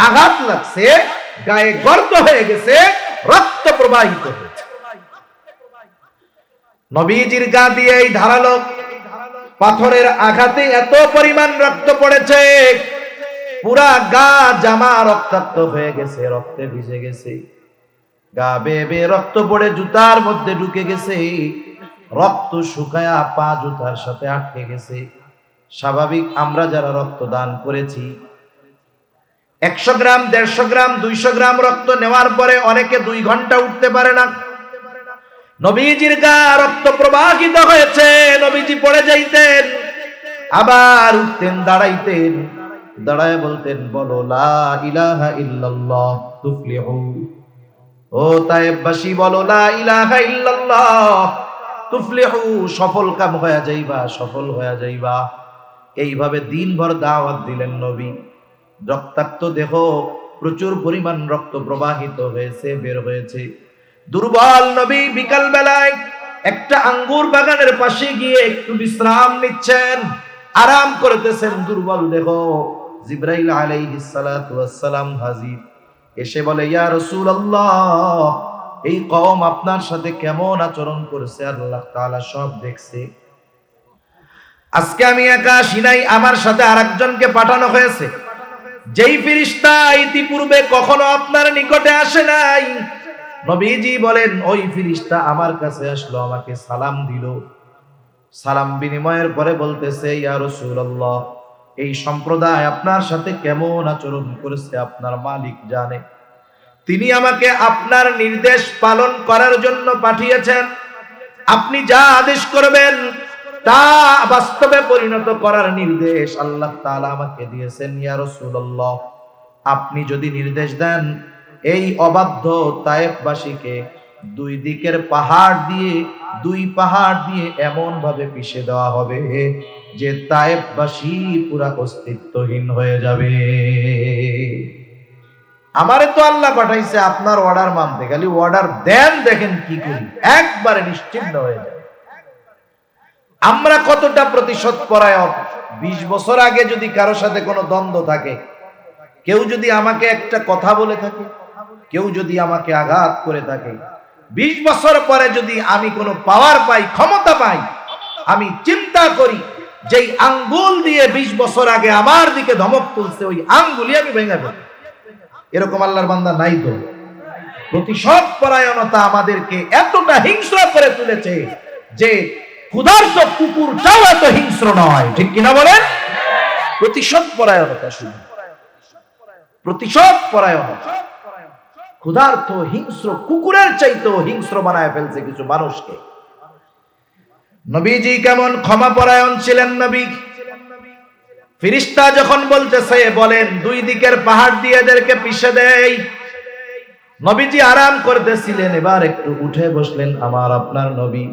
আঘাত লাগছে, গায়ে গর্ত হয়ে গেছে, রক্ত প্রবাহিত হয়েছে। নবীজির গা দিয়ে এই ধারালো পাথরের আঘাতে এত পরিমাণ রক্ত পড়েছে, পুরা গা জামা রক্তাক্ত হয়ে গেছে, রক্তে ভিজে গেছে। গা বেয়ে বেয়ে রক্ত পড়ে জুতার মধ্যে ঢুকে গেছে, রক্ত শুকায়া পা জুতার সাথে আটকে গেছে। স্বাভাবিক, আমরা যারা রক্ত দান করেছি 100 গ্রাম, 150 গ্রাম, 200 গ্রাম রক্ত নেওয়ার পরে অনেকে 2 ঘন্টা উঠতে পারে না। নবীজির গা রক্ত প্রবাহিত হয়েছে, নবীজি পড়ে যাইতেন, আবার উঠতেন, দাঁড়াইতেন, দাঁড়ায় বলতেন, বলো লা ইলাহা ইল্লাল্লাহ তুফলিহু। ও তায়েফবাসী, বলো লা ইলাহা ইল্লাল্লাহ তুফলিহু, সফল কাম হয়ে যাইবা, সফল হয়ে যাইবা। এইভাবে দিনভর দাওয়াত দিলেন নবী। রক্তাক্ত দেহ, প্রচুর পরিমাণ রক্ত প্রবাহিত হয়েছে, বের হয়েছে। দুর্বল নবী বিকাল বেলায় একটা আঙ্গুর বাগানের পাশে গিয়ে একটু বিশ্রাম নিচ্ছেন, আরাম করতেছেন। দুর্বল দেহ, জিবরাইল আলাইহিস সালাতু ওয়াস সালাম হাজির। এসে বলে, ইয়া রাসূলুল্লাহ, এই কওম আপনার সাথে কেমন আচরণ করেছে আল্লাহ তাআলা সব দেখছে। আজকে আমি একা আসি নাই, আমার সাথে আরেকজনকে পাঠানো হয়েছে, যেই ফেরেশতা ইতিপূর্বে কখনো আপনার নিকটে আসে নাই। নবীজি বলেন, ওই ফেরেশতা আমার কাছে আসলো, আমাকে সালাম দিল। সালাম বিনিময়ের পরে বলতেছে, ইয়া রাসূলুল্লাহ, এই সম্প্রদায় আপনার সাথে কেমন আচরণ করেছে আপনার মালিক জানে। তিনি আমাকে আপনার নির্দেশ পালন করার জন্য পাঠিয়েছেন। আপনি যা আদেশ করবেন তা বাস্তবে পরিণত করার নির্দেশ আল্লাহ তাআলা আমাকে দিয়েছেন। ইয়া রাসূলুল্লাহ, আপনি যদি নির্দেশ দেন, এই অবাধ্য তায়েফবাসীকে 2 দিকের পাহাড় দিয়ে, 2 পাহাড় দিয়ে এমন ভাবে পিষে দেওয়া হবে যে তায়েফবাসী পুরা অস্তিত্বহীন হয়ে যাবে। আমারে তো আল্লাহ পাঠাইছে আপনার অর্ডার মানতে, খালি অর্ডার দেন, দেখেন কি করি, একবারে নিশ্চিন্ত হয়ে যায়। আমরা কতটা প্রতিশোধ পরায়ণ। 20 বছর আগে যদি কারোর সাথে কোনো দ্বন্দ্ব থাকে, কেউ যদি আমাকে একটা কথা বলে থাকে, কেউ যদি আমাকে আঘাত করে থাকে, 20 বছর পরে যদি আমি কোনো পাওয়ার পাই, ক্ষমতা পাই, আমি চিন্তা করি যেই আঙ্গুল দিয়ে 20 বছর আগে আমার দিকে ধমক তুলছে, ওই আঙ্গুলই আমি ভেঙে ফেলি। এরকম আল্লাহর বান্দা নাই তো? প্রতিশোধ পরায়ণতা আমাদেরকে এতটা হিংস্র করে তুলেছে যে ক্ষুধার্ত কুকুরটাও এত হিংস্র নয়, ঠিক কিনা বলেন? প্রতিশোধ পরায়ণতা শুধু। প্রতিশোধ পরায়ণ, ক্ষুধার্ত হিংস্র কুকুরের চাইতেও হিংস্র বানায় ফেলছে কিছু মানুষকে। নবীজি কেমন ক্ষমা পরায়ণ ছিলেন নবী। ফেরেশতা যখন বলতেছে বলেন দুই দিকের পাহাড় দিয়ে এদেরকে পিষে দেই। নবীজি আরাম করতেছিলেন, এবার একটু উঠে বসলেন আমার আপনার নবী।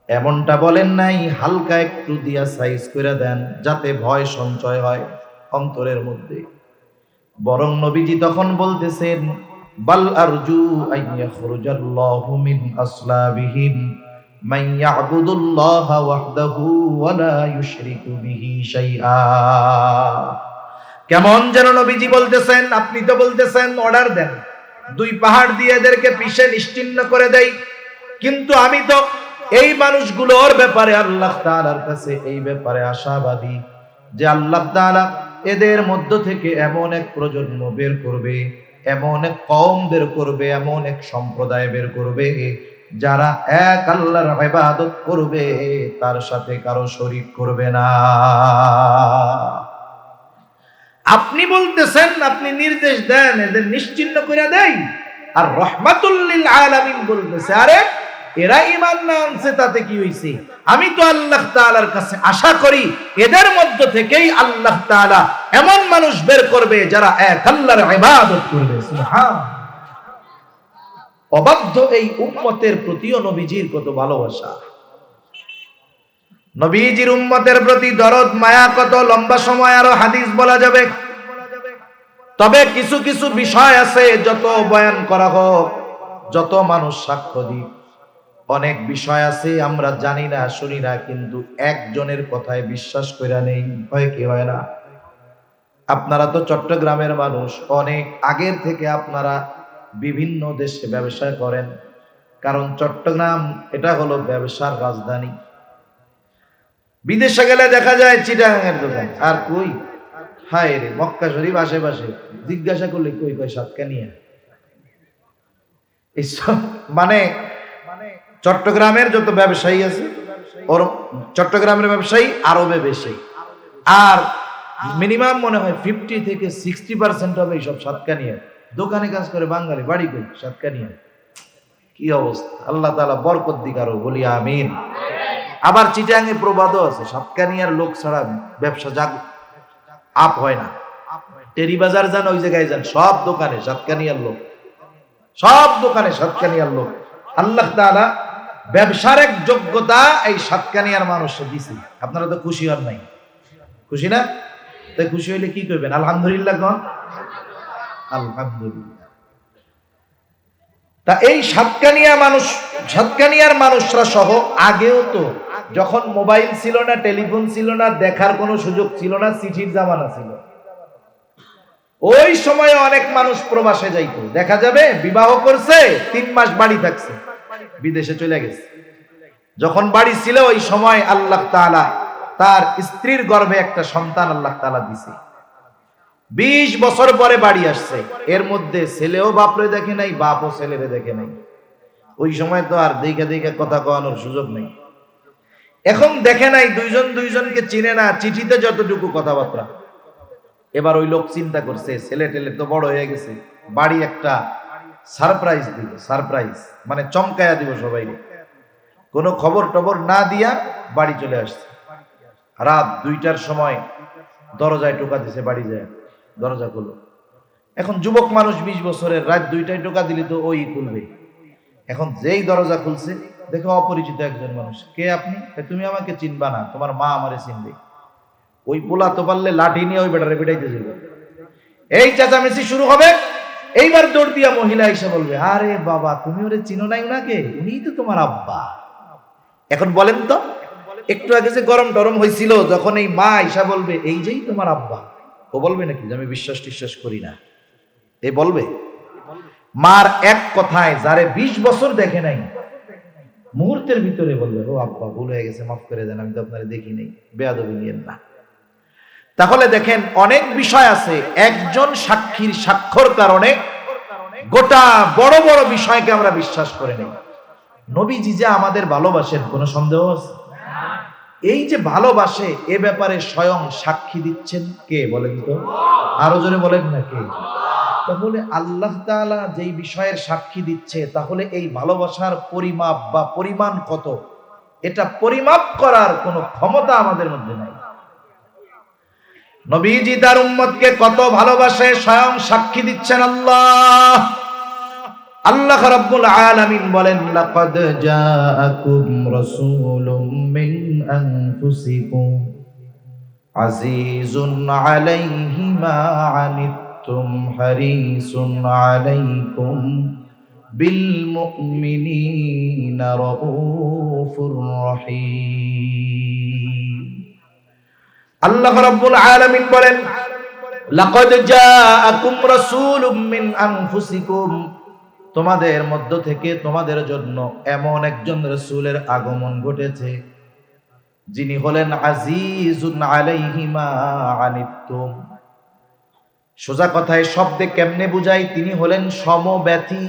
এমনটা বলেন নাই হালকা একটু দিয়া সাইজ করে দেন যাতে ভয় সঞ্চয় হয় অন্তরের মধ্যে। বরং নবীজি তখন বলতেছেন বাল আরজু আইয়াখরুজাল্লাহু মিন আসলাবিহিম মান ইয়াবুদুল্লাহা ওয়াহদাহু ওয়া লা ইউশরিকু বিহি শাইআ। কেমন যেন নবীজি বলতেছেন, আপনি তো বলতেছেন অর্ডার দেন দুই পাহাড় দিয়ে এদেরকে পিষে নিশ্চিহ্ন করে দেই, কিন্তু আমি তো এই মানুষগুলোর ব্যাপারে আল্লাহ তাআলার কাছে এই ব্যাপারে আশাবাদী যে আল্লাহ তাআলা এদের মধ্য থেকে এমন এক প্রজন্ম বের করবে, এমন এক কওম বের করবে, এমন এক সম্প্রদায় বের করবে যারা এক আল্লাহর ইবাদত করবে, তার সাথে কারো শরীক করবে না। আপনি বলতেছেন, আপনি নির্দেশ দেন এদের নিশ্চিহ্ন করে দেই, আর রহমাতুল লিল আলামিন বলতেছে আরে এরা ঈমান না আনছে তাতে কি হইছে, আমি তো আল্লাহ তাআলার কাছে আশা করি এদের মধ্য থেকেই আল্লাহ তাআলা এমন মানুষ বের করবে যারা এক আল্লাহর ইবাদত করবে। সুবহানাল্লাহ। অবাধ্য এই উম্মতের প্রতিও নবীজির কত ভালোবাসা, নবীজির উম্মতের প্রতি দরদ মায়া কত, লম্বা সময় আরো হাদিস বলা যাবে। তবে কিছু কিছু বিষয় আছে যত বয়ান করা হোক, যত মানুষ সাক্ষ্য দিক, অনেক বিষয় আছে আমরা জানি না শুনি না, কিন্তু একজনের কথায় বিশ্বাস কইরা নেই, হয় কি হয় না? আপনারা তো চট্টগ্রামের মানুষ, অনেক আগের থেকে আপনারা বিভিন্ন দেশে ব্যবসা করেন, কারণ চট্টগ্রাম এটা হলো ব্যবসার রাজধানী। বিদেশে গেলে দেখা যায় চিটাগাঙের দোকান, আর কই হায় রে মক্কা শরীফ আশেপাশে জিজ্ঞাসা করলে কই কই সাতকানিয়া। মানে চট্টগ্রামের যত ব্যবসায়ী আছে ওর চট্টগ্রামের ব্যবসায়ী আরবে বেশি, আর মিনিমাম মনে হয় 50 থেকে 60% হবে এইসব সাতকানিয়া। দোকানে কাজ করে বাঙালি, বাড়ি কই সাতকানিয়া। কি অবস্থা, আল্লাহ তাআলা বরকত দিক আরো, বলি আমিন। আবার চিটাঙে প্রবাদও আছে সাতকানিয়ার লোক ছাড়া ব্যবসা জাগ আপ হয় না। টেরি বাজার যান, ওই জায়গায় যান, সব দোকানে সাতকানিয়ার লোক, সব দোকানে সাতকানিয়ার লোক। আল্লাহ তাআলা ব্যবসার এক যোগ্যতা এই সাতকানিয়ার মানুষে দিছে। আপনারা তো খুশি হন নাই? খুশি না? তাই খুশি হইলে কি করবেন? আলহামদুলিল্লাহ কোন আলহামদুলিল্লাহ। তা এই সাতকানিয়ার মানুষরা সহ আগেও তো যখন মোবাইল ছিল না, টেলিফোন ছিল না, দেখার কোনো সুযোগ ছিল না, চিঠির জামানা ছিল, ওই সময় অনেক মানুষ প্রবাসে যাইতো। দেখা যাবে বিবাহ করছে, 3 মাস বাড়ি থাকছে, বিদেশে চলে গেছে। যখন বাড়ি ছিল ওই সময় আল্লাহ তাআলা তার স্ত্রীর গর্ভে একটা সন্তান আল্লাহ তাআলা দিছে। 20 বছর পরে বাড়ি আসছে, এর মধ্যে ছেলেও বাপরে দেখে নাই, বাপও ছেলেরে দেখে নাই। ওই সময় তো আর দেখে কথা কওয়ানোর সুযোগ নেই। এখন দেখে নাই, দুইজন দুইজনকে চিনে না, চিঠিতে যতটুকু কথাবার্তা। এবার ওই লোক চিন্তা করছে ছেলে টেলে তো বড় হয়ে গেছে, বাড়ি একটা সারপ্রাইজ দিব, সারপ্রাইজ মানে চমকায়া দিব সবাইকে। কোনো খবর টবর না দিয়া বাড়ি চলে আসছে। রাত 2টার সময় দরজায় টোকা দিছে, বাড়ি যায়, দরজা খুলো। এখন যুবক মানুষ 20 বছরের, রাত 2টায় টোকা দিলে তো ওই খুলবে। এখন যেই দরজা খুলছে দেখো অপরিচিত একজন মানুষ। কে আপনি? তুমি আমাকে চিনবা না, তোমার মা আমারে চিনবে। ওই পোলা তো পারলে লাঠি নিয়ে ওই বেটারে পিটাইতে যাবে। এই চেঁচামেচি শুরু হবে। এইবার দৌড় দিয়া মহিলা এসে বলবে আরে বাবা তুমি ওরে চিনো নাই ওনাকে, উনিই তো তোমার আব্বা। এখন বলেন তো, একটু আগে যে গরম টরম হয়েছিল, যখন এই মা এসে বলবে এই যেই তোমার আব্বা, ও বলবে নাকি যে আমি বিশ্বাস করি না? এ বলবে? মার এক কথায় যারে 20 বছর দেখে নাই, মুহূর্তের ভিতরে বলবে ও আব্বা ভুল হয়ে গেছে, মাফ করে দেন, আমি তো আপনারে দেখি নাই, বেয়াদবি নিয়েন না। তাহলে দেখেন অনেক বিষয় আছে, একজন সাক্ষীর সাক্ষ্যর কারণে গোটা বড় বড় বিষয়কে আমরা বিশ্বাস করে নেই। নবীজি যে আমাদের ভালোবাসেন কোনো সন্দেহ আছে? এই যে ভালোবাসে এ ব্যাপারে স্বয়ং সাক্ষী দিচ্ছেন কে বলেন তো? আরো জোরে বলেন না কে? তাহলে আল্লাহ তাআলা যেই বিষয়ের সাক্ষী দিচ্ছে, তাহলে এই ভালোবাসার পরিমাপ বা পরিমাণ কত, এটা পরিমাপ করার কোনো ক্ষমতা আমাদের মধ্যে নাই। নবীজি তার উম্মতকে কত ভালোবাসে স্বয়ং সাক্ষী দিচ্ছেন আল্লাহ। আল্লাহ রাব্বুল আলামিন বলেন, লাকাদ জাআকুম রাসূলুম মিন আনফুসিকুম আজিজুন আলাইহি মা আনিতুম হারিসুন আলাইকুম বিল মুমিনিনা রাউফুর রহিম। আল্লাহ রাব্বুল আলামিন বলেন, লাকাদ জাআকুম রাসূলুম মিন আনফুসিকুম, তোমাদের মধ্য থেকে তোমাদের জন্য এমন একজন রাসূলের আগমন ঘটেছে যিনি হলেন আজিজুন আলাইহি মা আনিতুম। সোজা কথায় শব্দে কেমনে বুঝাই, তিনি হলেন সমব্যথী।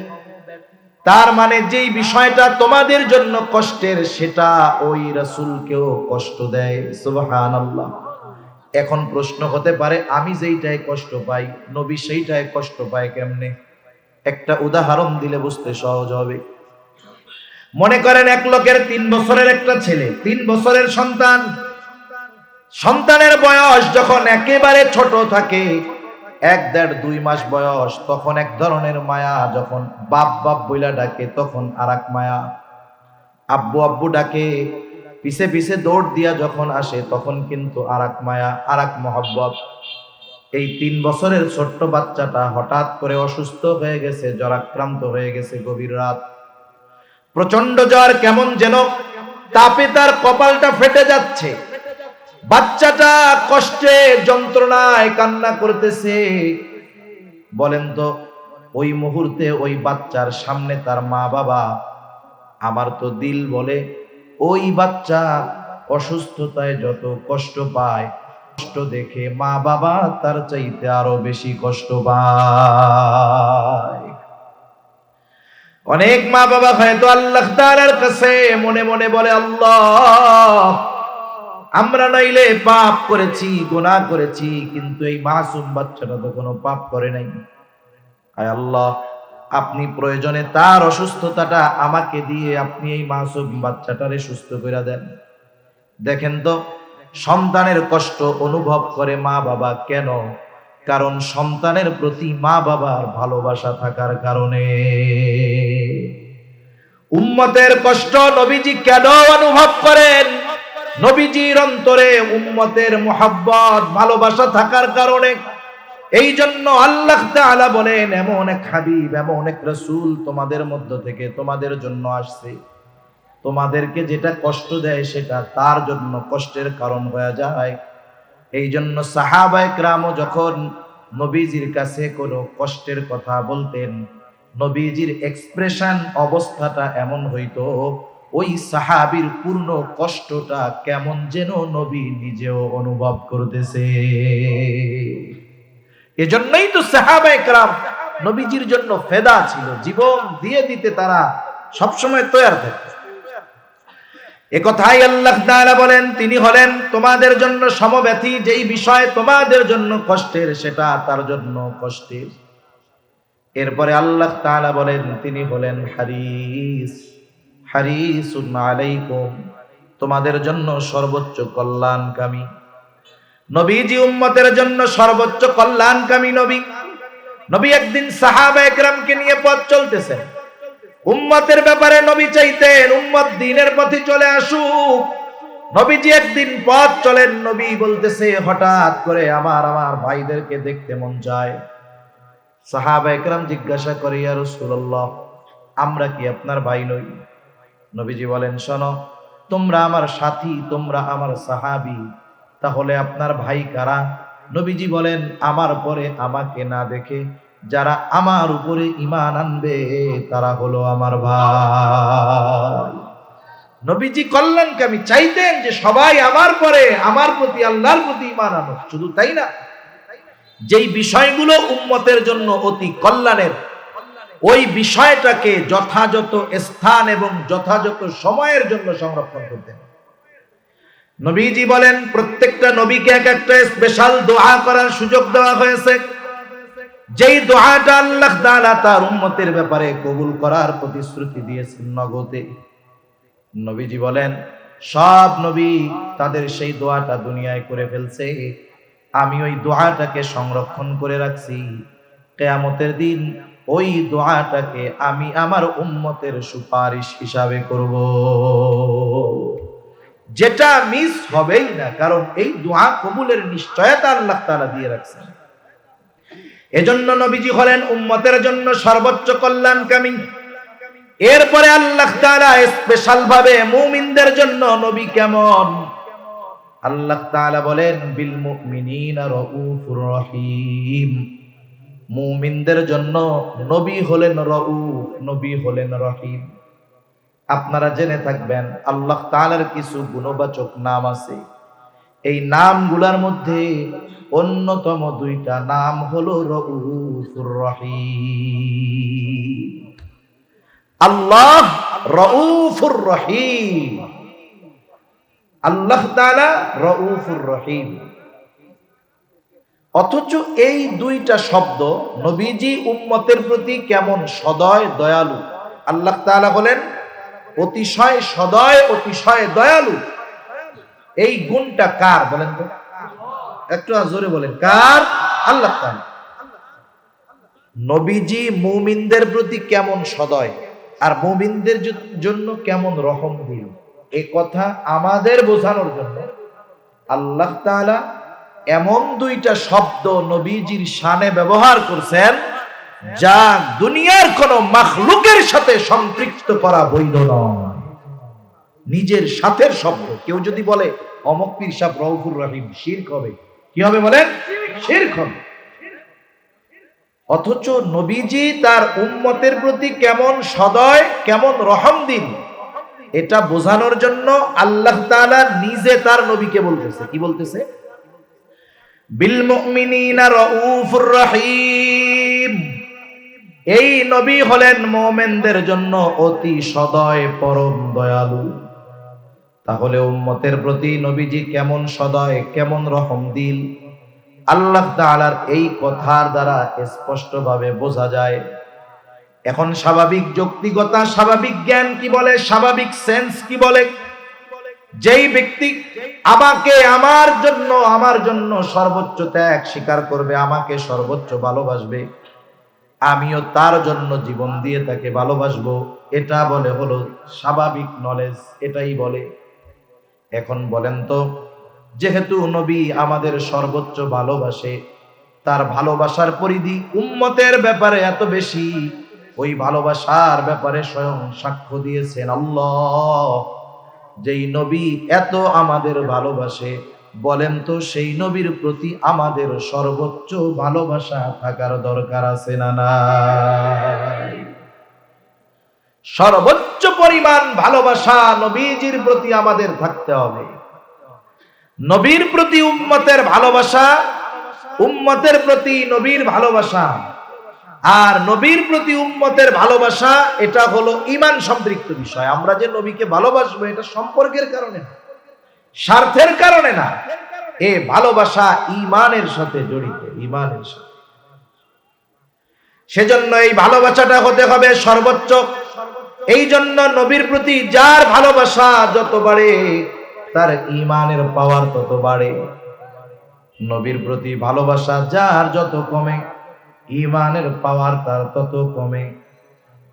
তার মানে যেই বিষয়টা তোমাদের জন্য কষ্টের সেটা ওই রাসূলকেও কষ্ট দেয়। সুবহানাল্লাহ। এখন প্রশ্ন হতে পারে, আমি যেইটায় কষ্ট পাই নবী সেইটায় কষ্ট পায় কেমনে? একটা উদাহরণ দিলে বুঝতে সহজ হবে। মনে করেন এক লোকের 3 বছরের একটা ছেলে, 3 বছরের সন্তান। সন্তানের বয়স যখন একেবারে ছোট থাকে, 1-1.5-2 মাস বয়স, তখন এক ধরনের মায়া, যখন বাপ বাপ বইলা ডাকে তখন আরেক মায়া, আব্বু আব্বু ডাকে পিছে পিছে দৌড় দিয়া যখন আসে তখন কিন্তু আরেক মায়া, আরেক মহব্বত। এই 3 বছরের ছোট্ট বাচ্চাটা হঠাৎ করে অসুস্থ হয়ে গেছে, জ্বরাক্রান্ত হয়ে গেছে। গভীর রাত, প্রচন্ড জ্বর, কেমন যেন তাপে তার কপালটা ফেটে যাচ্ছে। বাচ্চাটা কষ্টে যন্ত্রণায় কান্না করতেছে। বলেন তো, ওই মুহূর্তে ওই বাচ্চার সামনে তার মা বাবা, আমার তো দিল বলে ওই বাচ্চা অসুস্থতায় যত কষ্ট পায়, কষ্ট দেখে মা বাবা তার চাইতে আরো বেশি কষ্ট পায়। অনেক মা বাবা হয়তো আল্লাহ তাআলার কাছে মনে মনে বলে, আল্লাহ, আমরা নাইলে পাপ করেছি, গুনাহ করেছি, কিন্তু এই মাসুম বাচ্চাটা তো কোনো পাপ করে নাই। আয় আল্লাহ, আপনি প্রয়োজনে তার অসুস্থতাটা আমাকে দিয়ে আপনি এই মাসুম বাচ্চাটারে সুস্থ করে দেন। দেখেন তো, সন্তানের কষ্ট অনুভব করে মা বাবা কেন? কারণ সন্তানের প্রতি মা বাবার ভালোবাসা থাকার কারণে। উম্মতের কষ্ট নবীজি কেন অনুভব করেন? নবীজির অন্তরে উম্মতের মুহাব্বত, ভালোবাসা থাকার কারণে। এই জন্য আল্লাহ তাআলা বলেন, এমন এক হাবিব, এমন এক রাসূল তোমাদের মধ্য থেকে তোমাদের জন্য আসছে, তোমাদেরকে যেটা কষ্ট দেয় সেটা তার জন্য কষ্টের কারণ হয়ে যায়। এই জন্য সাহাবায়ে কেরামও যখন নবীজির কাছে কোনো কষ্টের কথা বলতেন, নবীজির এক্সপ্রেশন, অবস্থাটা এমন হইতো, ওই সাহাবীর পূর্ণ কষ্টটা কেমন যেন নবী নিজেও অনুভব করতেছে। এজন্যই তো সাহাবায়ে কেরাম নবীজির জন্য ফেদা ছিল, জীবন দিয়ে দিতে তারা সবসময় তৈরি থাকতেন। একথাই আল্লাহ তাআলা বলেন, তিনি হলেন তোমাদের জন্য সমব্যথী। যেই বিষয় তোমাদের জন্য কষ্টের সেটা তার জন্য কষ্টের। এরপরে আল্লাহ তাআলা বলেন, তিনি হলেন হারিস, হারিসুন আলাইকুম, তোমাদের জন্য সর্বোচ্চ কল্যাণকামী। নবীজি উম্মতের জন্য সর্বোচ্চ কল্যাণকামী নবী। নবী একদিন সাহাবায়ে কেরামকে নিয়ে পথ চলতেছেন। উম্মতের ব্যাপারে নবী চাইতেন উম্মত দ্বীনের পথে চলে আসুক। নবীজি একদিন পথ চলেন, নবী বলতেছে, হঠাৎ করে আমার ভাইদেরকে দেখতে মন চায়। সাহাবায়ে কেরাম জিজ্ঞাসা করে, ইয়া রাসূলুল্লাহ, আমরা কি আপনার ভাই নই? নবীজি বলেন, শোনো, তোমরা আমার সাথী, তোমরা আমার সাহাবী, তাহলে আপনার ভাই কারা? নবীজি বলেন, আমার পরে আমাকে না দেখে যারা আমার উপরে ঈমান আনবে তারা হলো আমার ভাই। নবীজি কল্যাণকামী, চাইতেন যে সবাই আমার পরে আমার প্রতি, আল্লাহর প্রতি ঈমান আনুক। শুধু তাই না, যেই বিষয়গুলো উম্মতের জন্য অতি কল্যাণের, ওই বিষয়টাকে যথাযথ স্থান এবং যথাযথ সময়ের জন্য সংরক্ষণ করতেন। নবীজি বলেন প্রত্যেকটা নবীকে এক একটা স্পেশাল দোয়া করার সুযোগ দেওয়া হয়েছে, যেই দোয়াটা আল্লাহ তাআলা তার উম্মতের ব্যাপারে কবুল করার প্রতিশ্রুতি দিয়েছেন নগদে। নবীজি বলেন সব নবী তাদের সেই দোয়াটা দুনিয়ায় করে ফেলছে, আমি ওই দোয়াটাকে সংরক্ষণ করে রাখছি, কিয়ামতের দিন ওই দোয়াটাকে আমি আমার উম্মতের সুপারিশ হিসাবে করব, যেটা মিস হবেই না, কারণ এই দোয়া কবুলের নিশ্চয়তা আল্লাহ তাআলা দিয়ে রাখছেন। এজন্য নবীজি হলেন উম্মতের জন্য সর্বোচ্চ কল্যাণকামী। এরপরে আল্লাহ তাআলা স্পেশাল ভাবে মুমিনদের জন্য নবী কেমন, আল্লাহ তাআলা বলেন বিল মুমিনিনা রাউফুর রহিম। মুমিনদের জন্য নবী হলেন রাউফ, নবী হলেন রহিম। আপনারা জেনে থাকবেন আল্লাহ তাআলার কিছু গুণবাচক নাম আছে, এই নামগুলোর মধ্যে অন্যতম দুইটা নাম হলো রাউফুর রহিম। আল্লাহ রাউফুর রহিম, আল্লাহ তাআলা রাউফুর রহিম। অথচ এই দুইটা শব্দ নবীজি উম্মতের প্রতি কেমন সদয় দয়ালু। আল্লাহ তাআলা বলেন অতিশয় সদয়, অতিশয় দয়ালু। এই গুণটা কার বলেন তো, একটু জোরে বলেন কার? আল্লাহ তাআলা। নবীজি মুমিনদের প্রতি কেমন সদয় আর মুমিনদের জন্য কেমন রহমদিল, এই কথা আমাদের বোঝানোর জন্য আল্লাহ তাআলা এমন দুইটা শব্দ নবীজির শানে ব্যবহার করছেন যা দুনিয়ার কোন মাখলুকের সাথে সম্পৃক্ত করা বৈধ নয়। নিজের সাথের শব্দ। কেউ যদি বলে অমুক পীর সাহেব রাউফুর রহিম, শিরক হবে। কি হবে বলেন? শিরক হবে। অথচ নবীজি তার উম্মতের প্রতি কেমন সদয়, কেমন রহমদিল, এটা বোঝানোর জন্য আল্লাহ তাআলা নিজে তার নবীকে বলতেছে। কি বলতেছে? বিল মুমিনিনা রাউফুর রহিম। এই নবী হলেন মুমিনদের জন্য অতি সদয়, পরম দয়ালু। তাহলে উম্মতের প্রতি নবীজি কেমন সদয়, কেমন রহমদিল, আল্লাহ তাআলার এই কথার দ্বারা স্পষ্টভাবে বোঝা যায়। এখন স্বাভাবিক যৌক্তিকতা, স্বাভাবিক জ্ঞান কি বলে, স্বাভাবিক সেন্স কি বলে? যেই ব্যক্তি আমাকে আমার জন্য সর্বোচ্চ ত্যাগ স্বীকার করবে, আমাকে সর্বোচ্চ ভালোবাসবে, আমিও তার জন্য জীবন দিয়ে তাকে ভালোবাসবো, এটা বলে হলো স্বাভাবিক নলেজ, এটাই বলে। এখন বলেন তো, যেহেতু নবী আমাদের সর্বোচ্চ ভালোবাসে, তার ভালোবাসার পরিধি উম্মতের ব্যাপারে এত বেশি, ওই ভালোবাসার ব্যাপারে স্বয়ং সাক্ষ্য দিয়েছেন আল্লাহ। যেই নবী এত আমাদের ভালোবাসে, বলেন তো সেই নবীর প্রতি আমাদের সর্বোচ্চ ভালোবাসা থাকার দরকার আছে না নাই? সর্বোচ্চ পরিমাণ ভালোবাসা নবীজির প্রতি আমাদের থাকতে হবে। নবীর প্রতি উম্মতের ভালোবাসা, উম্মতের প্রতি নবীর ভালোবাসা, আর নবীর প্রতি উম্মতের ভালোবাসা, এটা হলো ঈমান সম্পৃক্ত বিষয়। আমরা যে নবীকে ভালোবাসবো এটা সম্পর্কের কারণে না, স্বার্থের কারণে না। এ ভালোবাসা ঈমানের সাথে জড়িত, ঈমানের সাথে। সেজন্য এই ভালোবাসাটা হতে হবে সর্বোচ্চ। এই জন্য নবীর প্রতি যার ভালোবাসা যত বাড়ে, তার ঈমানের পাওয়ার তত বাড়ে। নবীর প্রতি ভালোবাসা যার যত কমে, ঈমানের পাওয়ার তার তত কমে।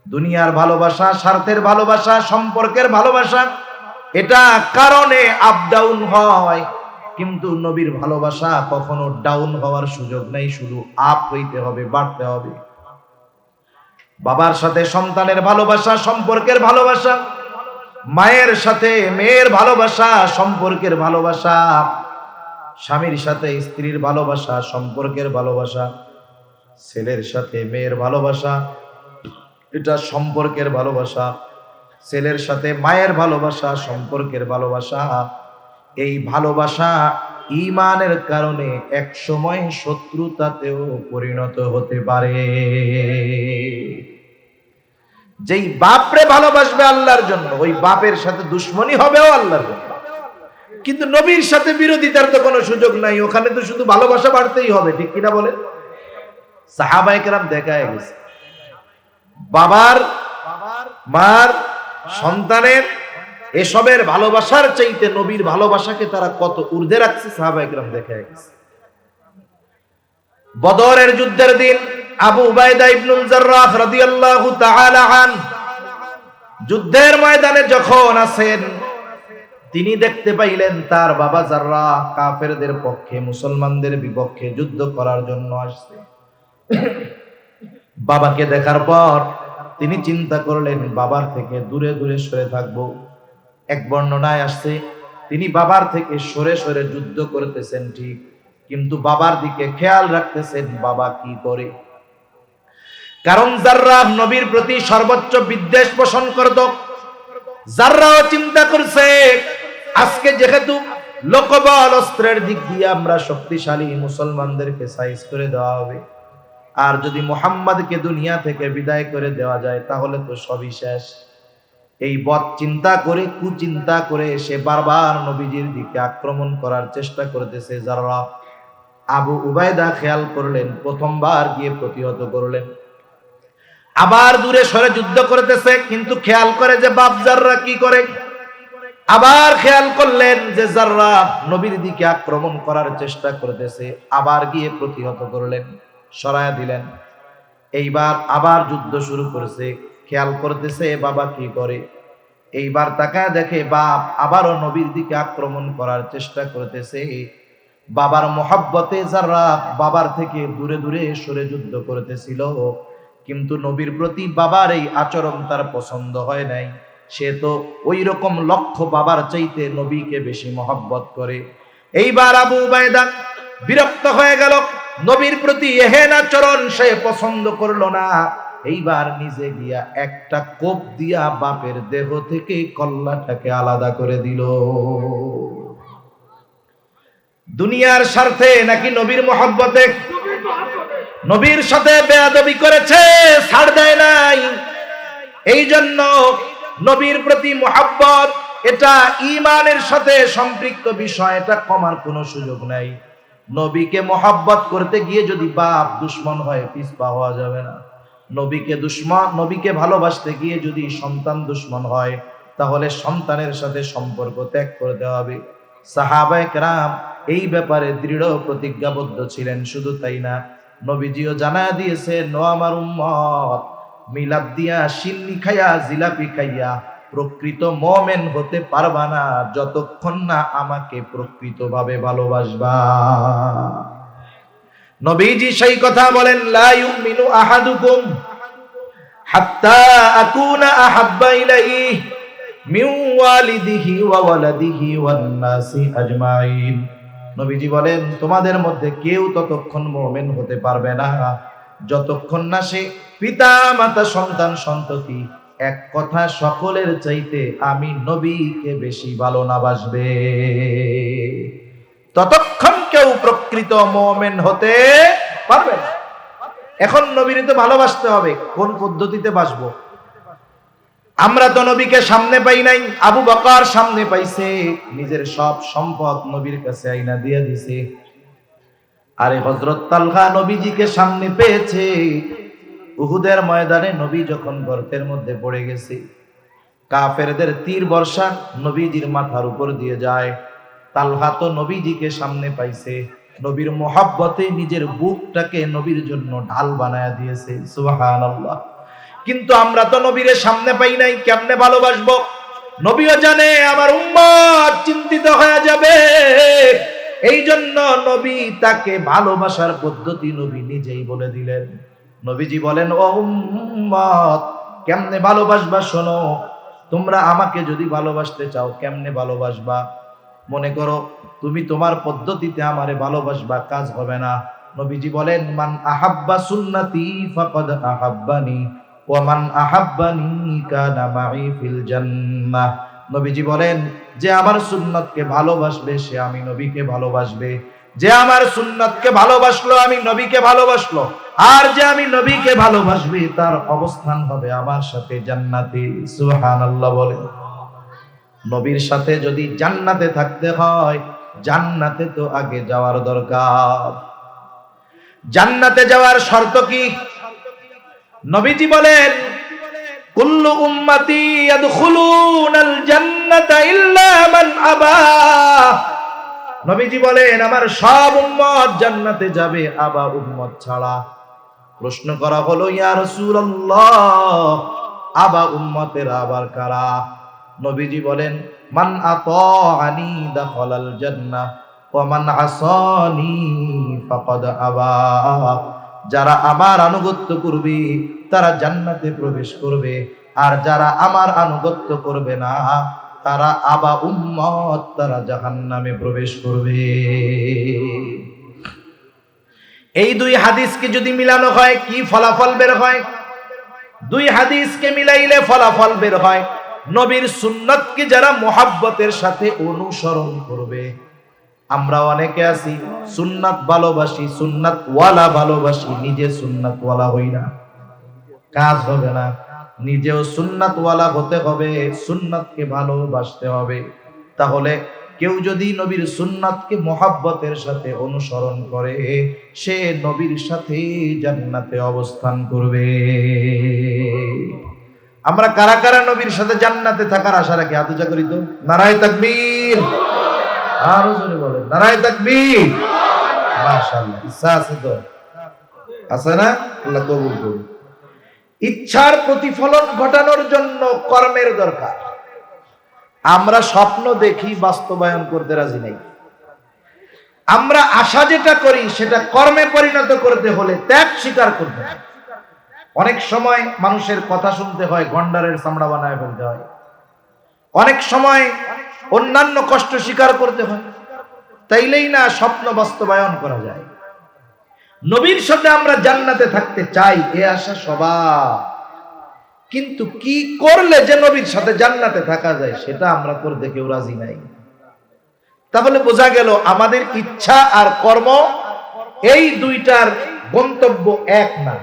দুনিয়ার ভালোবাসা, স্বার্থের ভালোবাসা, সম্পর্কের ভালোবাসা, এটা কারণে আপ ডাউন হয়, কিন্তু নবীর ভালোবাসা কখনো ডাউন হওয়ার সুযোগ নেই, শুধু আপ হইতে হবে, বাড়তে হবে। বাবার সাথে সন্তানের ভালোবাসা, সম্পর্কের ভালোবাসা, মায়ের সাথে মেয়ের ভালোবাসা, সম্পর্কের ভালোবাসা, স্বামীর সাথে স্ত্রীর ভালোবাসা, সম্পর্কের ভালোবাসা, ছেলের সাথে মেয়ের ভালোবাসা, এটা সম্পর্কের ভালোবাসা, ছেলের সাথে মায়ের ভালোবাসা, সম্পর্কের ভালোবাসা। এই ভালোবাসা ঈমানের কারণে এক সময় শত্রুতাতেও পরিণত হতে পারে। যেই বাপরে ভালোবাসবে আল্লাহর জন্য, ওই বাপের সাথে দুশ্মনী হবেও আল্লাহর জন্য। কিন্তু নবীর সাথে বিরোধিতার তো কোনো সুযোগ নাই, ওখানে তো শুধু ভালোবাসা বাড়তেই হবে, ঠিক কিনা বলেন? সাহাবায়ে কেরাম দেখায় গেছে বাবার, মার, সন্তানের এসবের ভালোবাসার চাইতে নবীর ভালোবাসাকে তারা কত ঊর্ধ্বে রাখছে, সাহাবায়ে কেরাম দেখায় গেছে। বদরের যুদ্ধের দিন আবু উবাইদা ইবনুল জাররাহ রাদিয়াল্লাহু তাআলা আনহু যুদ্ধের ময়দানে যখন আছেন, তিনি দেখতে পাইলেন তার বাবা জাররাহ কাফেরদের পক্ষে, মুসলমানদের বিপক্ষে যুদ্ধ করার জন্য আসছে। বাবাকে দেখার পর তিনি চিন্তা করলেন বাবার থেকে দূরে দূরে সরে থাকবো। এক বর্ণনায় আসছে তিনি বাবার থেকে সরে সরে যুদ্ধ করতেছেন ঠিক, কিন্তু বাবার দিকে খেয়াল রাখতেছেন বাবা কি করে। কারণ জাররাহ নবীর প্রতি সর্বোচ্চ বিদ্বেষ পোষণ করত। জাররাহ চিন্তা করছে আজকে যেহেতু লোকবল অস্ত্রের দিক দিয়ে আমরা শক্তিশালী, মুসলমানদেরকে সাইজ করে দেওয়া হবে, আর যদি মুহাম্মদকে দুনিয়া থেকে বিদায় করে দেওয়া যায় তাহলে তো সবই শেষ। এই বদ চিন্তা করে, কুচিন্তা করে সে বারবার নবীজির দিকে আক্রমণ করার চেষ্টা করতেছে। জাররাহ আবু উবাইদা খেয়াল করলেন, প্রথমবার গিয়ে প্রতিহত করলেন, আবার দূরে সরে যুদ্ধ করতেছে, কিন্তু খেয়াল করে যে বাপ জাররাহ কি করে। আবার খেয়াল করলেন যে জাররাহ নবীর দিকে আক্রমণ করার চেষ্টা করতেছে, আবার গিয়ে প্রতিহত করলেন, সরায়া দিলেন। এইবার আবার যুদ্ধ শুরু করেছে, খেয়াল করতেছে বাবা কি করে। এইবার তাকায় দেখে বাপ আবারও নবীর দিকে আক্রমণ করার চেষ্টা করতেছে। বাবার মহব্বতে জাররাহ বাবার থেকে দূরে দূরে সরে যুদ্ধ করতেছিল, কিন্তু নবীর প্রতি বাবার এই আচরণ তার পছন্দ হয় নাই। সে তো ওই রকম লক্ষ্য বাবার চাইতে নবীকে বেশি মহব্বত করে। এইবার আবু উবাইদা বিরক্ত হয়ে গেল, নবীর প্রতি এহেন আচরণ সে পছন্দ করলো না। এইবার নিজে গিয়া একটা কোপ দিয়া বাপের দেহ থেকে কল্লাটাকে আলাদা করে দিল। দুনিয়ার স্বার্থে নাকি নবীর মহব্বতে? নবীর সাথে বেয়াদবি করেছে, ছাড় দেয় নাই। এই জন্য নবীর প্রতি মহব্বত এটা ঈমানের সাথে সম্পৃক্ত বিষয়, এটা কমার কোনো সুযোগ নাই। নবীকে মহব্বত করতে গিয়ে যদি বাপ দুশ্মন হয়, পিছপা হওয়া যাবে না। নবীকে ভালোবাসতে গিয়ে যদি সন্তান দুশ্মন হয়, তাহলে সন্তানের সাথে সম্পর্ক ত্যাগ করতে হবে। সাহাবায়ে কেরাম এই ব্যাপারে দৃঢ় প্রতিজ্ঞাবদ্ধ ছিলেন। শুধু তাই না, নবীজিও জানায়া দিয়েছেন, ও আমার উম্মত, মিলাদ দিয়া, সিন্নি খাইয়া, জিলাপি খাইয়া প্রকৃত মুমিন হতে পারবা না যতক্ষণ না আমাকে প্রকৃতভাবে ভালোবাসবা। নবীজি সেই কথা বলেন, লা ইউমিনু আহাদুকুম হাত্তা আকুনা আহাব্বা ইলাইহি মিন ওয়ালিদিহি ওয়া ওয়ালাদিহি ওয়ান নাসি আজমাইন। নবীজি বলেন, তোমাদের মধ্যে কেউ ততক্ষণ মুমিন হতে পারবে না যতক্ষণ না সে পিতা, মাতা, সন্তান, সন্ততি, এক কথা সকলের চাইতে আমি নবীকে বেশি ভালো না বাসবে, ততক্ষণ কেউ প্রকৃত মুমিন হতে পারবে না। এখন নবীর তো ভালোবাসতে হবে, কোন পদ্ধতিতে বাসবো? আমরা তো নবীকে সামনে পাই নাই। আবু বকর সামনে পাইছে, নিজের সব সম্পদ নবীর কাছে আইনা দিয়ে দিছে। আরে হযরত তালহা নবীজিকে সামনে পেয়েছে। উহুদের ময়দানে নবী যখন গর্তের মধ্যে পড়ে গেছে, কাফেরদের তীর বর্ষা নবীজির মাথার উপর দিয়ে যায়। তালহা তো নবীজিকে সামনে পাইছে, নবীর মহব্বতে নিজের বুকটাকে নবীর জন্য ঢাল বানায়া দিয়েছে। সুবহানাল্লাহ। কিন্তু আমরা তো নবীরে সামনে পাই নাই, কেমনে ভালোবাসবো? নবীও জানে আমার উম্মত চিন্তিত হয়ে যাবে, এই জন্য নবী তাকে ভালোবাসার পদ্ধতি নবী নিজেই বলে দিলেন। নবীজি বলেন, ও উম্মত, কেমনে ভালোবাসবা শোনো। তোমরা আমাকে যদি ভালোবাসতে চাও, কেমনে ভালোবাসবা? মনে করো তুমি তোমার পদ্ধতিতে আমারে ভালোবাসবা, কাজ হবে না। নবীজি বলেন, মান আহাব্বা সুন্নতি ফাকাদ আহাব্বানি ওয়া মান আহাব্বানি কানা মাই ফিল জান্নাহ। নবীজি বলেন, যে আমার সুন্নতকে ভালোবাসবে সে আমি নবীকে ভালোবাসবে, যে আমার সুন্নতকে ভালোবাসলো আমি নবীকে ভালোবাসলো, আর যে আমি নবীকে ভালোবাসবে তার অবস্থান হবে আমার সাথে জান্নাতে। সুবহানাল্লাহ বলেন। নবীর সাথে যদি জান্নাতে থাকতে হয়, জান্নাতে তো আগে যাওয়ার দরকার। জান্নাতে যাওয়ার শর্ত কি? নবীজি বলেন, কুল্লু উম্মতি ইয়াদখুলুনাল জান্নাতা ইল্লা মান আবা। নবীজি বলেন, আমার সব উম্মত জান্নাতে যাবে, আবা উম্মত ছাড়া। প্রশ্ন করা হলো, ইয়া রাসূলুল্লাহ, আবা উম্মতের আবার কারা? নবীজি বলেন, মান আতাআনি দাখালাল জান্নাহ ওয়া মান আসানি ফাকাদ আবা। যারা আমার আনুগত্য করবে তারা জান্নাতে প্রবেশ করবে, আর যারা আমার আনুগত্য করবে না তারা আবা উম্মত, তারা জাহান্নামে প্রবেশ করবে। এই দুই হাদিসকে যদি মিলানো হয় কি ফলাফল বের হয়? দুই হাদিসকে মিলাইলে ফলাফল বের হয়, নবীর সুন্নাতকে যারা মোহাব্বতের সাথে অনুসরণ করবে। আমরা অনেকে আছি সুন্নাত ভালোবাসি, সুন্নাত ওয়ালা ভালোবাসি, নিজে সুন্নাত ওয়ালা হই না, কাজ হবে না। নিজেও সুন্নাত ওয়ালা হতে হবে, সুন্নাতকে ভালোবাসতে হবে। তাহলে কেউ যদি নবীর সুন্নাতকে মোহাব্বতের সাথে অনুসরণ করে, সে নবীর সাথে জান্নাতে অবস্থান করবে। আমরা কারা কারা নবীর সাথে জান্নাতে থাকার আশা রাখি? হাত উঁচা করি তো। নারায়ে তাকবীর। আরো জোরে বলেন, নারায়ে তাকবীর। মাশাআল্লাহ, ইচ্ছা আছে তো? আছে না? আল্লাহ কবুল করুন। ইচ্ছার প্রতিফলন ঘটানোর জন্য কর্মের দরকার। আমরা স্বপ্ন দেখি, বাস্তবায়ন করতে রাজি নাই। আমরা আশা যেটা করি সেটা কর্মে পরিণত করতে হলে ত্যাগ স্বীকার করতে হয়। অনেক সময় মানুষের কথা শুনতে হয়, গন্ডারের চামড়া বানায় ফেলতে হয়। অনেক সময় অন্যান্য কষ্ট স্বীকার করতে হয়, তাইলেই না স্বপ্ন বাস্তবায়ন করা যায়। নবীর সাথে আমরা জান্নাতে থাকতে চাই, এ আশা সবার, কিন্তু কি করলে যে নবীর সাথে জান্নাতে থাকা যায় সেটা আমরা করতে কেউ রাজি নাই। তাহলে বোঝা গেল আমাদের ইচ্ছা আর কর্ম এই দুইটার গন্তব্য এক না।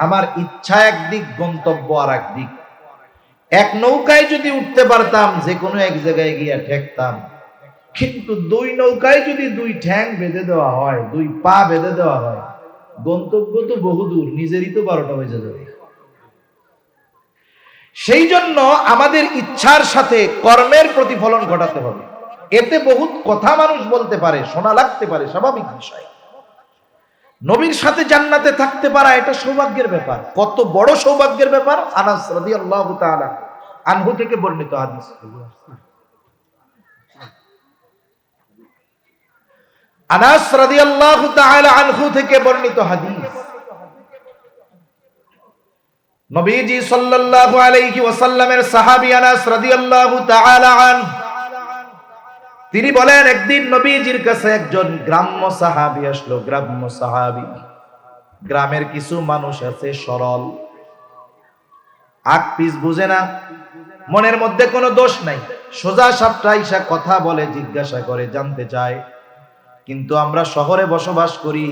আমার ইচ্ছা একদিক, গন্তব্য আর একদিক। এক নৌকায় যদি উঠতে পারতাম, যে কোনো এক জায়গায় গিয়া ঠেকতাম, কিন্তু দুই নৌকায় যদি দুই ঠ্যাং বেঁধে দেওয়া হয়, দুই পা বেঁধে দেওয়া হয়, গন্তব্য তো বহুদূর, নিজেরই তো 12টা বেজে যাবে। সেই জন্য আমাদের ইচ্ছার সাথে কর্মের প্রতিফলন ঘটাতে হবে। এতে বহুত কথা মানুষ বলতে পারে, শোনা লাগতে পারে, স্বাভাবিক বিষয়। নবীর সাথে জান্নাতে থাকতে পারা এটা সৌভাগ্যের ব্যাপার। কত বড় সৌভাগ্যের ব্যাপার! আনাস রাদিয়াল্লাহু তাআলা আনহু থেকে বর্ণিত হাদিস। আনাস রাদিয়াল্লাহু তাআলা আনহু থেকে বর্ণিত হাদিস। নবীজি সাল্লাল্লাহু আলাইহি ওয়াসাল্লামের সাহাবী আনাস রাদিয়াল্লাহু তাআলা আনহু, তিনি বলেন, একদিন নবীজির কাছে একজন গ্রাম্য সাহাবী আসলো। গ্রাম্য সাহাবী, গ্রামের কিছু মানুষ আছে সরল, আগ পিছ বুঝে না, মনের মধ্যে কোনো দোষ নাই, সোজা সাপটা ইসা কথা বলে, জিজ্ঞাসা করে, জানতে চায়। কিন্তু আমরা শহরে বসবাস করি,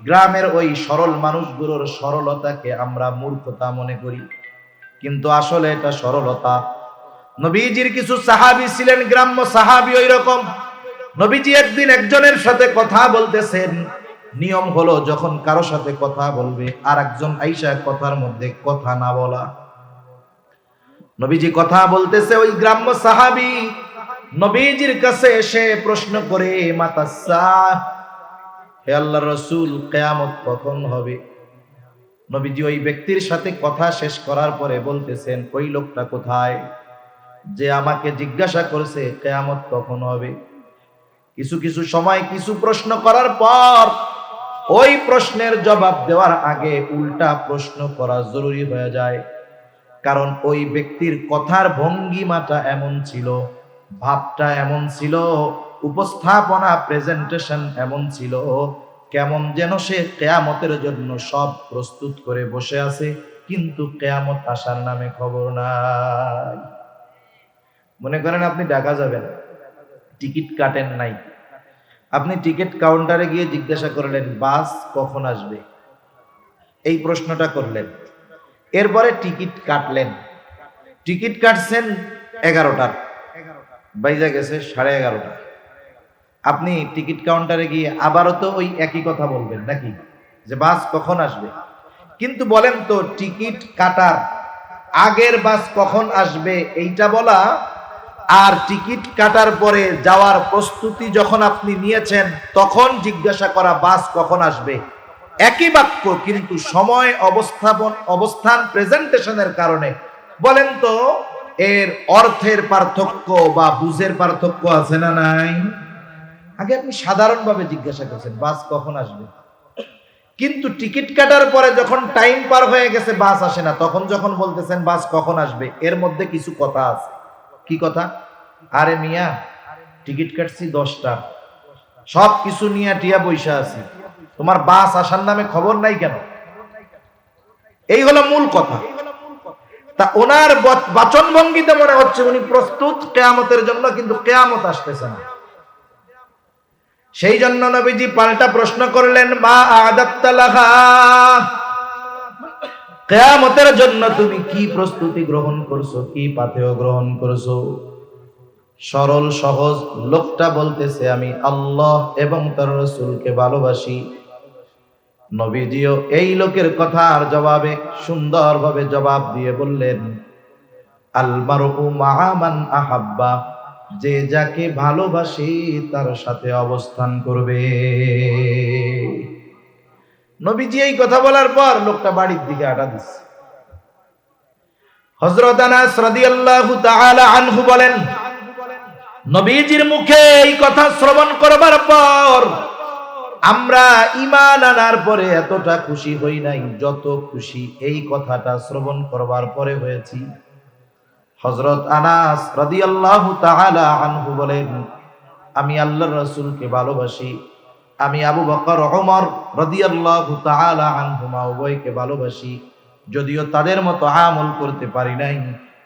গ্রামের ওই সরল মানুষগুলোর সরলতাকে আমরা মূর্খতা মনে করি, কিন্তু আসলে এটা সরলতা। নবীজির কিছু সাহাবী ছিলেন গ্রাম্য সাহাবী ওই রকম। নবীজি একদিন একজনের সাথে কথা বলতেছেন। নিয়ম হলো যখন কারো সাথে কথা বলবে আর একজন আইসা কথার মধ্যে কথা না বলা। নবীজি কথা বলতেছে, ওই গ্রাম্য সাহাবী নবীজির কাছে এসে প্রশ্ন করে, মাতাসা, হে আল্লাহর রাসূল, কিয়ামত কখন হবে? নবীজি ওই ব্যক্তির সাথে কথা শেষ করার পরে বলতেছেন, ওই লোকটা কোথায় যে আমাকে জিজ্ঞাসা করছে কিয়ামত কখন হবে? কিছু কিছু সময় কিছু প্রশ্ন করার পর ওই প্রশ্নের জবাব দেওয়ার আগে উল্টা প্রশ্ন করা জরুরি হয়ে যায়। কারণ ওই ব্যক্তির কথার ভঙ্গিমাটা এমন ছিল, ভাবটা এমন ছিল, উপস্থাপনা প্রেজেন্টেশন এমন ছিল, কেমন যেন সে কিয়ামতের জন্য সব প্রস্তুত করে বসে আছে, কিন্তু কিয়ামত আসার নামে খবর নাই। মনে করেন আপনি ঢাকা যাবেন, টিকিট কাটেন নাই, আপনি টিকিট কাউন্টারে গিয়ে জিজ্ঞাসা করলেন বাস কখন আসবে, এই প্রশ্নটা করলেন। এরপরে টিকিট কাটলেন, টিকিট কাটছেন 11টার, বাইজা গেছে 11:30। আপনি টিকিট কাউন্টারে গিয়ে আবারও তো ওই একই কথা বলবেন নাকি, যে বাস কখন আসবে? কিন্তু বলেন তো, টিকিট কাটার আগের বাস কখন আসবে এইটা বলা, আর টিকিট কাটার পরে যাওয়ার প্রস্তুতি যখন আপনি নিয়েছেন তখন জিজ্ঞাসা করা বাস কখন আসবে, একই বাক্য, কিন্তু সময় অবস্থান প্রেজেন্টেশনের কারণে বলেন তো এর অর্থের পার্থক্য বা বুঝের পার্থক্য আছে না নাই? আগে আপনি সাধারণভাবে জিজ্ঞাসা করছেন বাস কখন আসবে, কিন্তু টিকিট কাটার পরে যখন টাইম পার হয়ে গেছে বাস আসে না, তখন যখন বলতেছেন বাস কখন আসবে, এর মধ্যে কিছু কথা আছে। কি কথা? আরে মিয়া, টিকিট কাটছি 10টা, সব কিছু নিয়ে টিয়া পয়সা আছি, তোমার বাস আসার নামে খবর নাই কেন? এই হলো মূল কথা। তা ওনার বাচন ভঙ্গিতে মনে হচ্ছে উনি প্রস্তুত কিয়ামতের জন্য, কিন্তু কিয়ামত আসতেছে না। সেই জন্য নবীজি পাল্টা প্রশ্ন করলেন, মা আদাত্তা লাহা, কিয়ামতের জন্য তুমি কি প্রস্তুতি গ্রহণ করছো, কি পাথেয় গ্রহণ করছো? সরল সহজ লোকটা বলতেছে, আমি আল্লাহ এবং তার রাসূলকে ভালোবাসি। নবীজিও এই লোকের কথার জবাবে সুন্দরভাবে জবাব দিয়ে বললেন, আল মারউ মা'a মান আহাব্বা, যে যাকে ভালোবাসে তার সাথে অবস্থান করবে। নবীজি এই কথা বলার পর লোকটা বাড়ির দিকে আটা দিচ্ছে। হযরত আনাস রাদিয়াল্লাহু তাআলা আনহু বলেন, নবীজির মুখে এই কথা শ্রবণ করবার পর আমরা ঈমান আনার পরে এতটা খুশি হই নাই যত খুশি এই কথাটা শ্রবণ করবার পরে হয়েছি। হযরত আনাস রাদিয়াল্লাহু তাআলা আনহু বলেন, আমি আল্লাহর রাসূলকে ভালোবাসি, আমি আবু বকর ওমর রাদিয়াল্লাহু তাআলা আনহুমা উভয়কে ভালোবাসি, যদিও তাদের মতো আমল করতে পারি নাই,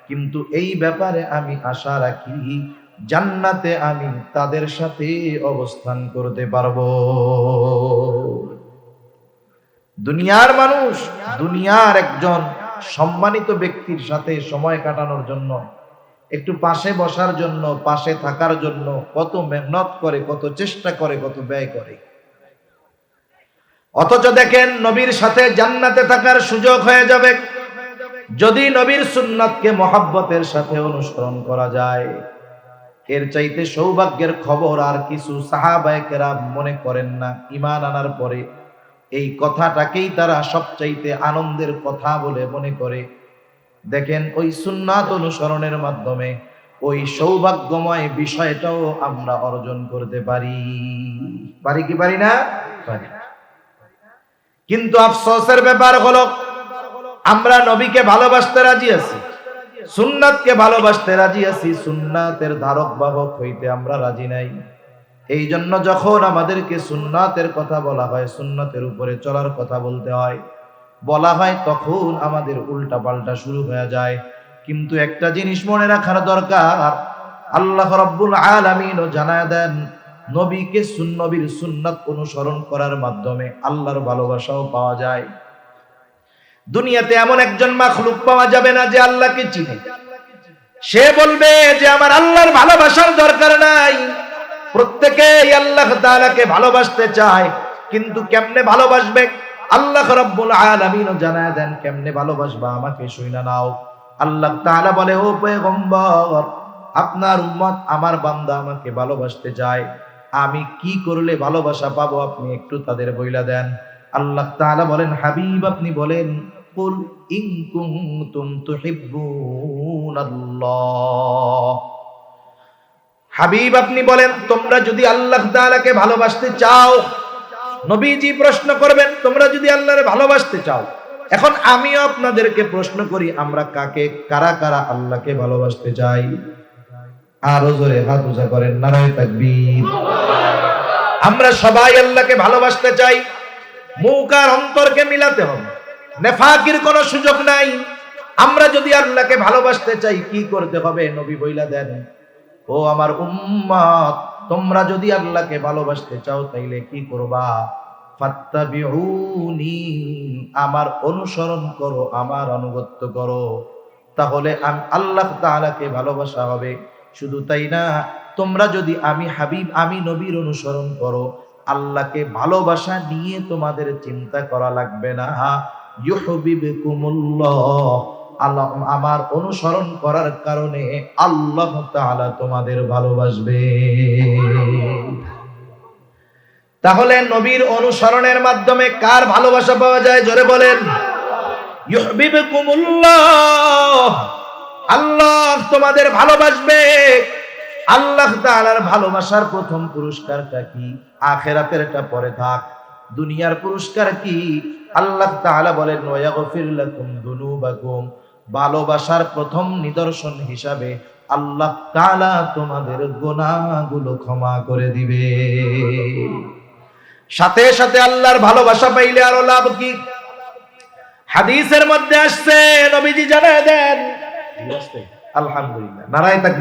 কিন্তু এই ব্যাপারে আমি আশা রাখি জান্নাতে আমি তাদের সাথে অবস্থান করতে পারবো। দুনিয়ার মানুষ দুনিয়ার একজন সম্মানিত ব্যক্তির সাথে সময় কাটানোর জন্য, একটু পাশে বসার জন্য, পাশে থাকার জন্য কত মেহনত করে, কত চেষ্টা করে, কত ব্যয় করে। অথচ দেখেন নবীর সাথে জান্নাতে থাকার সুযোগ হয়ে যাবে যদি নবীর সুন্নাতকে মহব্বতের সাথে অনুসরণ করা যায়। এর চাইতে সৌভাগ্যের খবর আর কিছু সাহাবায়ে কেরাম মনে করেন না। ঈমান আনার পরে এই কথাটাকেই তারা সবচাইতে আনন্দের কথা বলে মনে করে। দেখেন ওই সুন্নাত অনুসরণের মাধ্যমে ওই সৌভাগ্যময় বিষয়টাও আমরা অর্জন করতে পারি। পারি কি পারি না? পারি। কিন্তু আফসোসের ব্যাপার হলো আমরা নবীকে ভালোবাসতে রাজি আছি, সুন্নাতকে ভালোবাসতে রাজি আছি, সুন্নাতের ধারক বাহক হইতে আমরা রাজি নাই। এই জন্য যখন আমাদেরকে সুন্নাতের কথা বলা হয়, সুন্নাতের উপরে চলার কথা বলতে হয়, বলা হয়, তখন আমাদের উল্টা পাল্টা শুরু হয়ে যায়। কিন্তু একটা জিনিস মনে রাখার দরকার, আল্লাহ রাব্বুল আলামিনও জানায় দেন, নবীকে নবীর সুন্নাত অনুসরণ করার মাধ্যমে আল্লাহর ভালোবাসাও পাওয়া যায়। দুনিয়াতে এমন একজন মাখলুক পাওয়া যাবে না যে আল্লাহকে চিনে, সে বলবে যে আমার আল্লাহর ভালোবাসার দরকার নাই। প্রত্যেকেই আল্লাহ তাআলাকে ভালোবাসতে চায়, কিন্তু কেমনে ভালোবাসবে? আল্লাহ রাব্বুল আলামিনও জানায় দেন কেমনে ভালোবাসবা, আমাকে শুইনা নাও। আল্লাহ তাআলা বলে, ও পয়গম্বর, আপনার উম্মত আমার বান্দা আমাকে ভালোবাসতে চায়, আমি কি করলে ভালোবাসা পাবো আপনি একটু তাদের বইলা দেন। আল্লাহ তাআলা বলেন, হাবিব আপনি বলেন, কুল ইন কুনতুম তুহিব্বুনাল্লাহ, হাবিব আপনি বলেন, তোমরা যদি আল্লাহ তাআলাকে ভালোবাসতে চাও। নবীজি প্রশ্ন করবেন, তোমরা যদি আল্লাহরে ভালোবাসতে চাও। এখন আমিও আপনাদেরকে প্রশ্ন করি, আমরা কারা কারা আল্লাহকে ভালোবাসতে চাই? আরো জোরে হাত উঁচা করেন, নারায়ে তাকবীর। আমরা সবাই আল্লাহকে ভালোবাসতে চাই, মুখ আর অন্তরকে মিলাতে হবে, নেফাকির কোনো সুযোগ নাই। আমরা যদি আল্লাহকে ভালোবাসতে চাই কি করতে হবে? নবী বইলা দেন, ও আমার উম্মত, তোমরা যদি আল্লাহকে ভালোবাসতে চাও তাইলে কি করবা? ফাত্তাবিউনি, আমার অনুসরণ করো, আমার আনুগত্য করো, তাহলে আল্লাহ তাআলাকে ভালোবাসা হবে। শুধু তাই না, তোমরা যদি আমি হাবিব আমি নবীর অনুসরণ করো, আল্লাহকে ভালোবাসা নিয়ে তোমাদের চিন্তা করা লাগবে না। ইউহিব্বুকুমুল্লাহ, আল্লাহ আমার অনুসরণ করার কারণে আল্লাহ তাআলা তোমাদের ভালোবাসবে। তাহলে নবীর অনুসরণের মাধ্যমে কার ভালোবাসা পাওয়া যায়? জোরে বলেন। ইউহিব্বুকুমুল্লাহ, আল্লাহ তোমাদের ভালোবাসবে। আল্লাহ তাআলার ভালোবাসার প্রথম পুরস্কারটা কি? আখিরাতেরটা পরে থাক, দুনিয়ার পুরস্কার কি? আল্লাহ তাআলা বলেন ওয়ায়াগফির লাকুম যুনুবাকুম, ভালোবাসার প্রথম নিদর্শন হিসাবে আল্লাহ তাআলা তোমাদের গুনাহগুলো ক্ষমা করে দিবে। সাথে সাথে আল্লাহর ভালোবাসা পাইলে আরো লাভ কি? হাদিসের মধ্যে আসছে, নবীজি জানায় দেন, আলহামদুলিল্লাহ, নারায়ে তাকবীর।